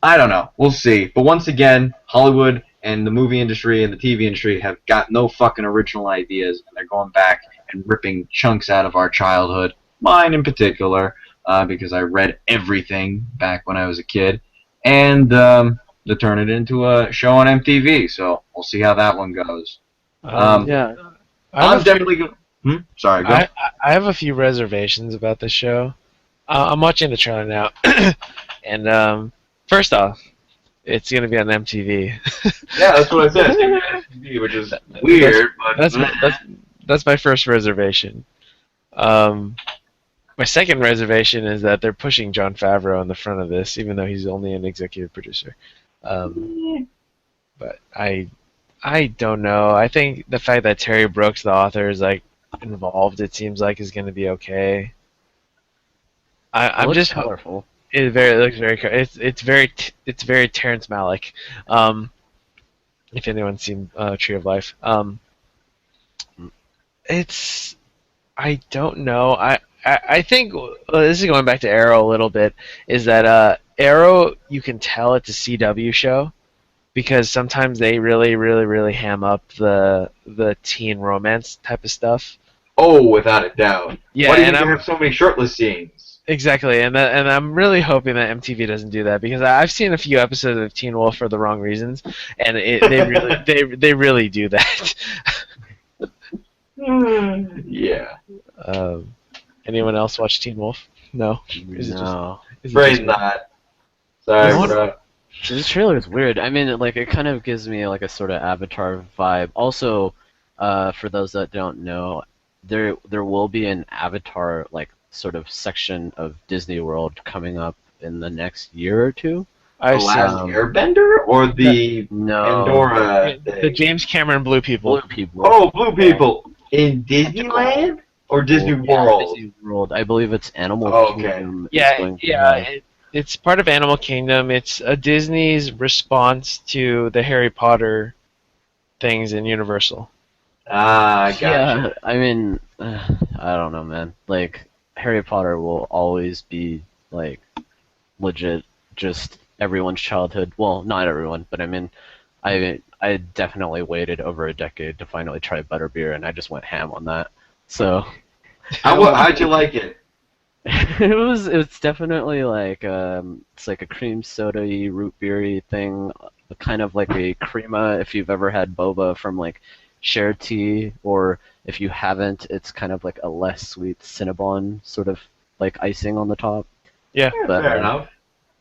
I don't know. We'll see. But once again, Hollywood and the movie industry and the TV industry have got no fucking original ideas, and they're going back and ripping chunks out of our childhood, mine in particular, because I read everything back when I was a kid, and to turn it into a show on MTV. So we'll see how that one goes. Yeah, I'm definitely going. Sorry, go. I have a few reservations about the show. I'm watching the trailer now, and first off, it's gonna be on MTV. Yeah, that's what I said. It's gonna be on MTV, which is weird. That's my first reservation. My second reservation is that they're pushing Jon Favreau in the front of this, even though he's only an executive producer. But I don't know. I think the fact that Terry Brooks, the author, is involved, it seems like is going to be okay. I'm just colorful. It looks very. It's very Terrence Malick. If anyone's seen Tree of Life, I don't know. I think this is going back to Arrow a little bit. Is that Arrow? You can tell it's a CW show because sometimes they really, really, really ham up the teen romance type of stuff. Oh, without a doubt. Yeah, why do you think they have so many shirtless scenes? Exactly, and I'm really hoping that MTV doesn't do that because I've seen a few episodes of Teen Wolf for the wrong reasons, and they really do that. Yeah. Anyone else watch Teen Wolf? No. No. Afraid not. Sorry, bro. This trailer is weird. I mean, it kind of gives me a sort of Avatar vibe. Also, for those that don't know, there will be an Avatar sort of section of Disney World coming up in the next year or two. The Last Airbender or the Pandora? The James Cameron Blue People. Blue People. Oh, Blue People in Disneyland or Disney World? Disney World. I believe it's Animal Kingdom. It's part of Animal Kingdom. It's Disney's response to the Harry Potter things in Universal. Ah, gotcha. Yeah, I mean, I don't know, man. Harry Potter will always be legit just everyone's childhood. Well, not everyone, but I mean, I definitely waited over a decade to finally try butterbeer, and I just went ham on that. So, how'd you like it? It's definitely it's like a cream soda-y, root beery thing, kind of like a crema if you've ever had boba from Share Tea, or if you haven't, it's kind of a less sweet Cinnabon sort of icing on the top. Yeah, but, fair enough.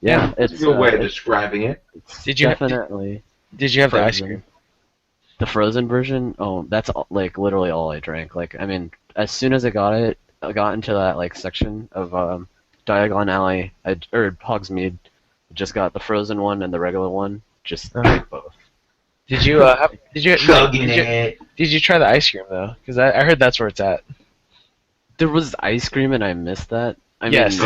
Yeah, it's a good way of describing it. Did you have the ice cream? The frozen version? Oh, that's literally all I drank. I mean, as soon as I got into that section of Diagon Alley, or Hogsmeade, just got the frozen one and the regular one. Just both. Did you try the ice cream though? Because I heard that's where it's at. There was ice cream and I missed that. Yes.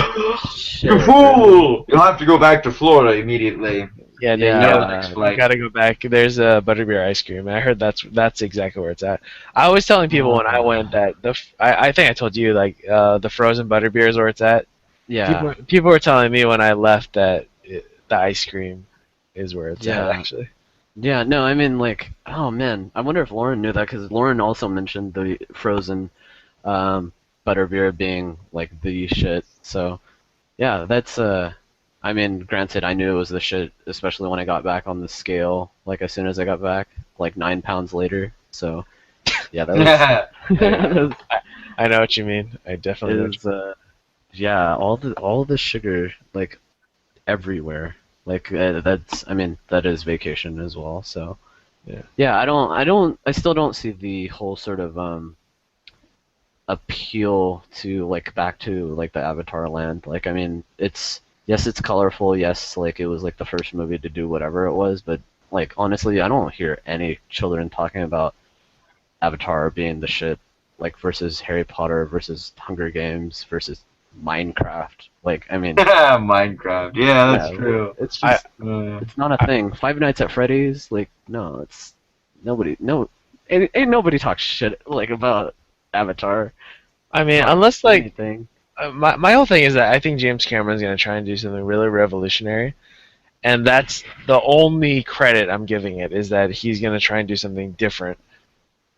Shit, you fool! You'll have to go back to Florida immediately. Yeah, you gotta go back. There's a butterbeer ice cream. I heard that's exactly where it's at. I was telling people when I went that I think I told you the frozen butterbeer is where it's at. Yeah. People were telling me when I left that the ice cream is where it's at actually. Yeah, no, I mean, oh man, I wonder if Lauren knew that, because Lauren also mentioned the frozen butterbeer being, the shit, so, yeah, that's, I mean, granted, I knew it was the shit, especially when I got back on the scale, as soon as I got back, 9 pounds later, so, yeah, that was... I know what you mean, I definitely know what you mean. Yeah, all the sugar, everywhere. That is vacation as well. So, yeah. I still don't see the whole sort of appeal to like back to like the Avatar land. Like I mean, it's colorful. Yes, like it was like the first movie to do whatever it was, but like honestly, I don't hear any children talking about Avatar being the shit. Like versus Harry Potter versus Hunger Games versus Minecraft. Like I mean, Minecraft. Yeah, that's true. It's just it's not a thing. Five Nights at Freddy's. Like no, it's nobody. No, ain't nobody talks shit like about Avatar. I mean, unless like anything. my whole thing is that I think James Cameron's gonna try and do something really revolutionary, and that's the only credit I'm giving it is that he's gonna try and do something different.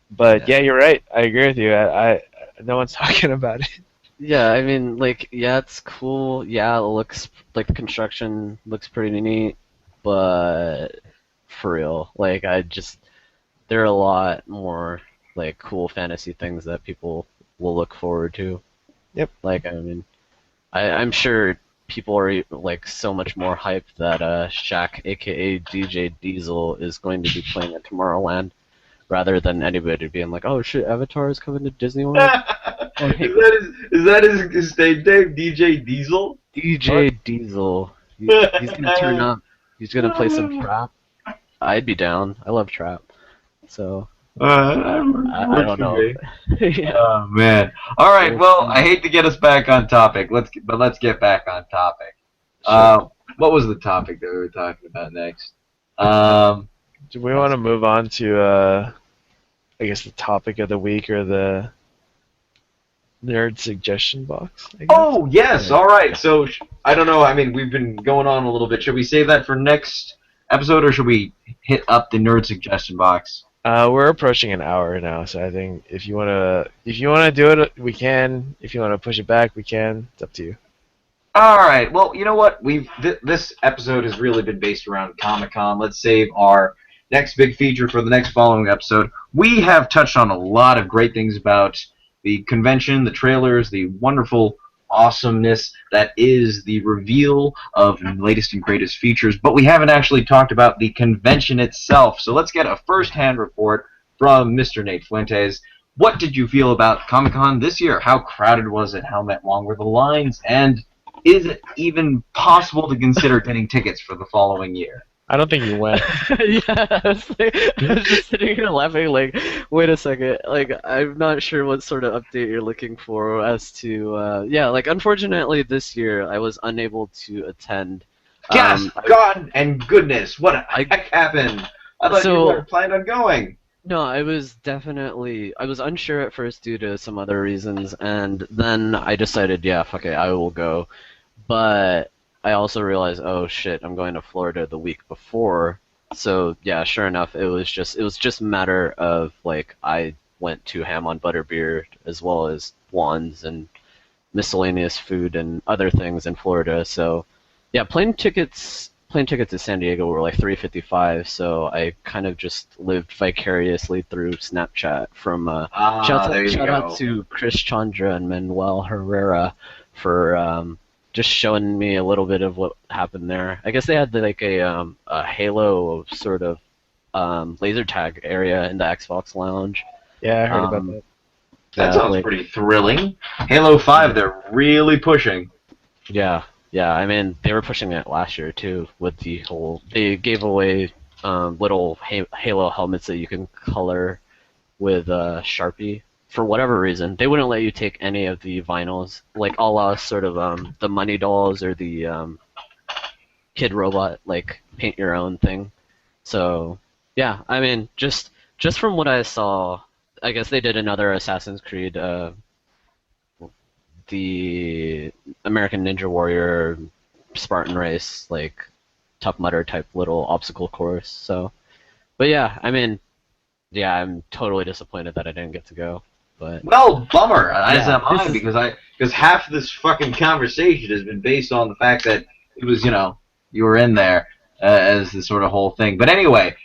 But yeah, you're right. I agree with you. I no one's talking about it. Yeah, I mean, like, yeah, it's cool. Yeah, it looks like the construction looks pretty neat, but for real, like, there are a lot more like cool fantasy things that people will look forward to. Yep. Like, I mean, I'm sure people are like so much more hyped that Shaq, aka DJ Diesel, is going to be playing at Tomorrowland, rather than anybody being like, "Oh shit, Avatar is coming to Disney World." Oh, hey. Is that his stage name, DJ Diesel? DJ Diesel. He's gonna turn up. He's gonna play some trap. I'd be down. I love trap. So I don't know. Yeah. Oh man. All right. Well, I hate to get us back on topic. Let's get back on topic. Sure. What was the topic that we were talking about next? Do we want to move on to I guess the topic of the week or the nerd suggestion box? I guess? Oh yes. All right. So I don't know. I mean, we've been going on a little bit. Should we save that for next episode, or should we hit up the nerd suggestion box? We're approaching an hour now, so I think if you wanna do it, we can. If you wanna push it back, we can. It's up to you. All right. Well, you know what? This episode has really been based around Comic-Con. Let's save our next big feature for the next following episode. We have touched on a lot of great things about the convention, the trailers, the wonderful awesomeness that is the reveal of the latest and greatest features, but we haven't actually talked about the convention itself. So let's get a first-hand report from Mr. Nate Fuentes. What did you feel about Comic-Con this year? How crowded was it? How long were the lines? And is it even possible to consider getting tickets for the following year? I don't think you went. Yeah, I was just sitting here laughing, like, wait a second, like, I'm not sure what sort of update you're looking for as to, yeah, like, unfortunately this year I was unable to attend. Yes, God and goodness, what the heck happened? I thought you were planned on going. No, I was unsure at first due to some other reasons, and then I decided, yeah, fuck it, I will go. But I also realized, oh shit, I'm going to Florida the week before. So yeah, sure enough, it was just a matter of like I went to Ham on Butterbeer as well as wands and miscellaneous food and other things in Florida. So yeah, plane tickets to San Diego were like $3.55. So I kind of just lived vicariously through Snapchat from shout out to Chris Chandra and Manuel Herrera for just showing me a little bit of what happened there. I guess they had like a Halo sort of laser tag area in the Xbox Lounge. Yeah, I heard about that. That sounds pretty thrilling. Halo 5, they're really pushing. Yeah. I mean, they were pushing it last year too with the whole. They gave away little Halo helmets that you can color with Sharpie. For whatever reason, they wouldn't let you take any of the vinyls, like a la sort of the Money Dolls or the Kid Robot, like paint your own thing. So yeah, I mean, just from what I saw, I guess they did another Assassin's Creed, the American Ninja Warrior Spartan race, like Tough Mudder type little obstacle course. So, but yeah, I mean, yeah, I'm totally disappointed that I didn't get to go. But well, bummer, as am I, because half of this fucking conversation has been based on the fact that it was, you were in there as the sort of whole thing. But anyway,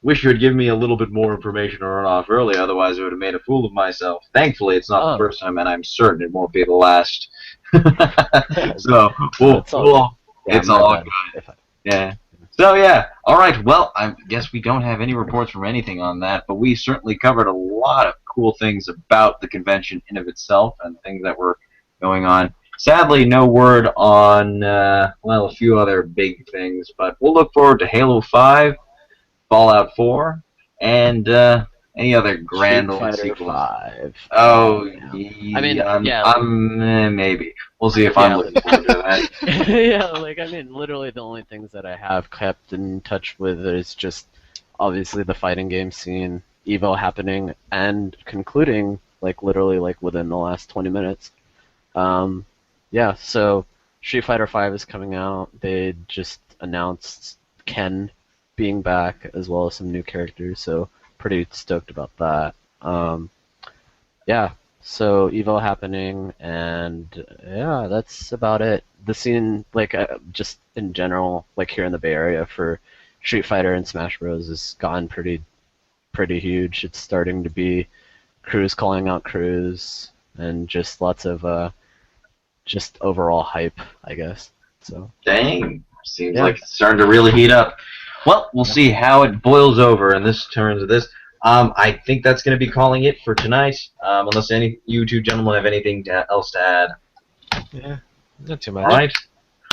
wish you had given me a little bit more information to run off early, otherwise I would have made a fool of myself. Thankfully, it's not the first time, and I'm certain it won't be the last. So, it's all good. Yeah. So yeah, all right. Well, I guess we don't have any reports from anything on that, but we certainly covered a lot of cool things about the convention in of itself and things that were going on. Sadly, no word on a few other big things, but we'll look forward to Halo 5, Fallout 4, and any other grand old sequels. 5. Oh, yeah. I mean, maybe. We'll see if I'm looking forward to that. Yeah, like, I mean, literally the only things that I have kept in touch with is just, obviously, the fighting game scene, Evo happening, and concluding, like, literally, like, within the last 20 minutes. Yeah, so Street Fighter 5 is coming out. They just announced Ken being back, as well as some new characters, so pretty stoked about that. Yeah, so Evo happening, and yeah, that's about it. The scene, like, just in general, like here in the Bay Area for Street Fighter and Smash Bros. Has gotten pretty huge. It's starting to be crews calling out crews, and just lots of just overall hype, I guess. So. Dang, seems like it's starting to really heat up. Well, we'll see how it boils over in this terms of this. I think that's going to be calling it for tonight, unless you two gentlemen have anything else to add. Yeah, not too much. All right.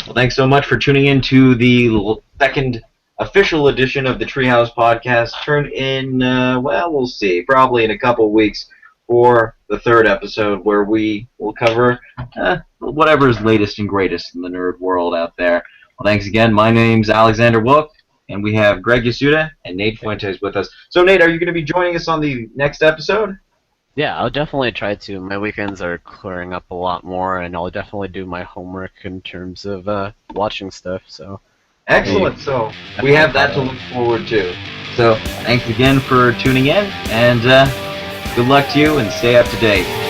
Well, thanks so much for tuning in to the second official edition of the Treehouse Podcast. Turn in, we'll see, probably in a couple weeks for the third episode, where we will cover whatever is latest and greatest in the nerd world out there. Well, thanks again. My name's Alexander Wilk. And we have Gregg Yasuda and Nate Fuentes with us. So, Nate, are you going to be joining us on the next episode? Yeah, I'll definitely try to. My weekends are clearing up a lot more, and I'll definitely do my homework in terms of watching stuff. So. Excellent. So we have that to look forward to. So thanks again for tuning in, and good luck to you, and stay up to date.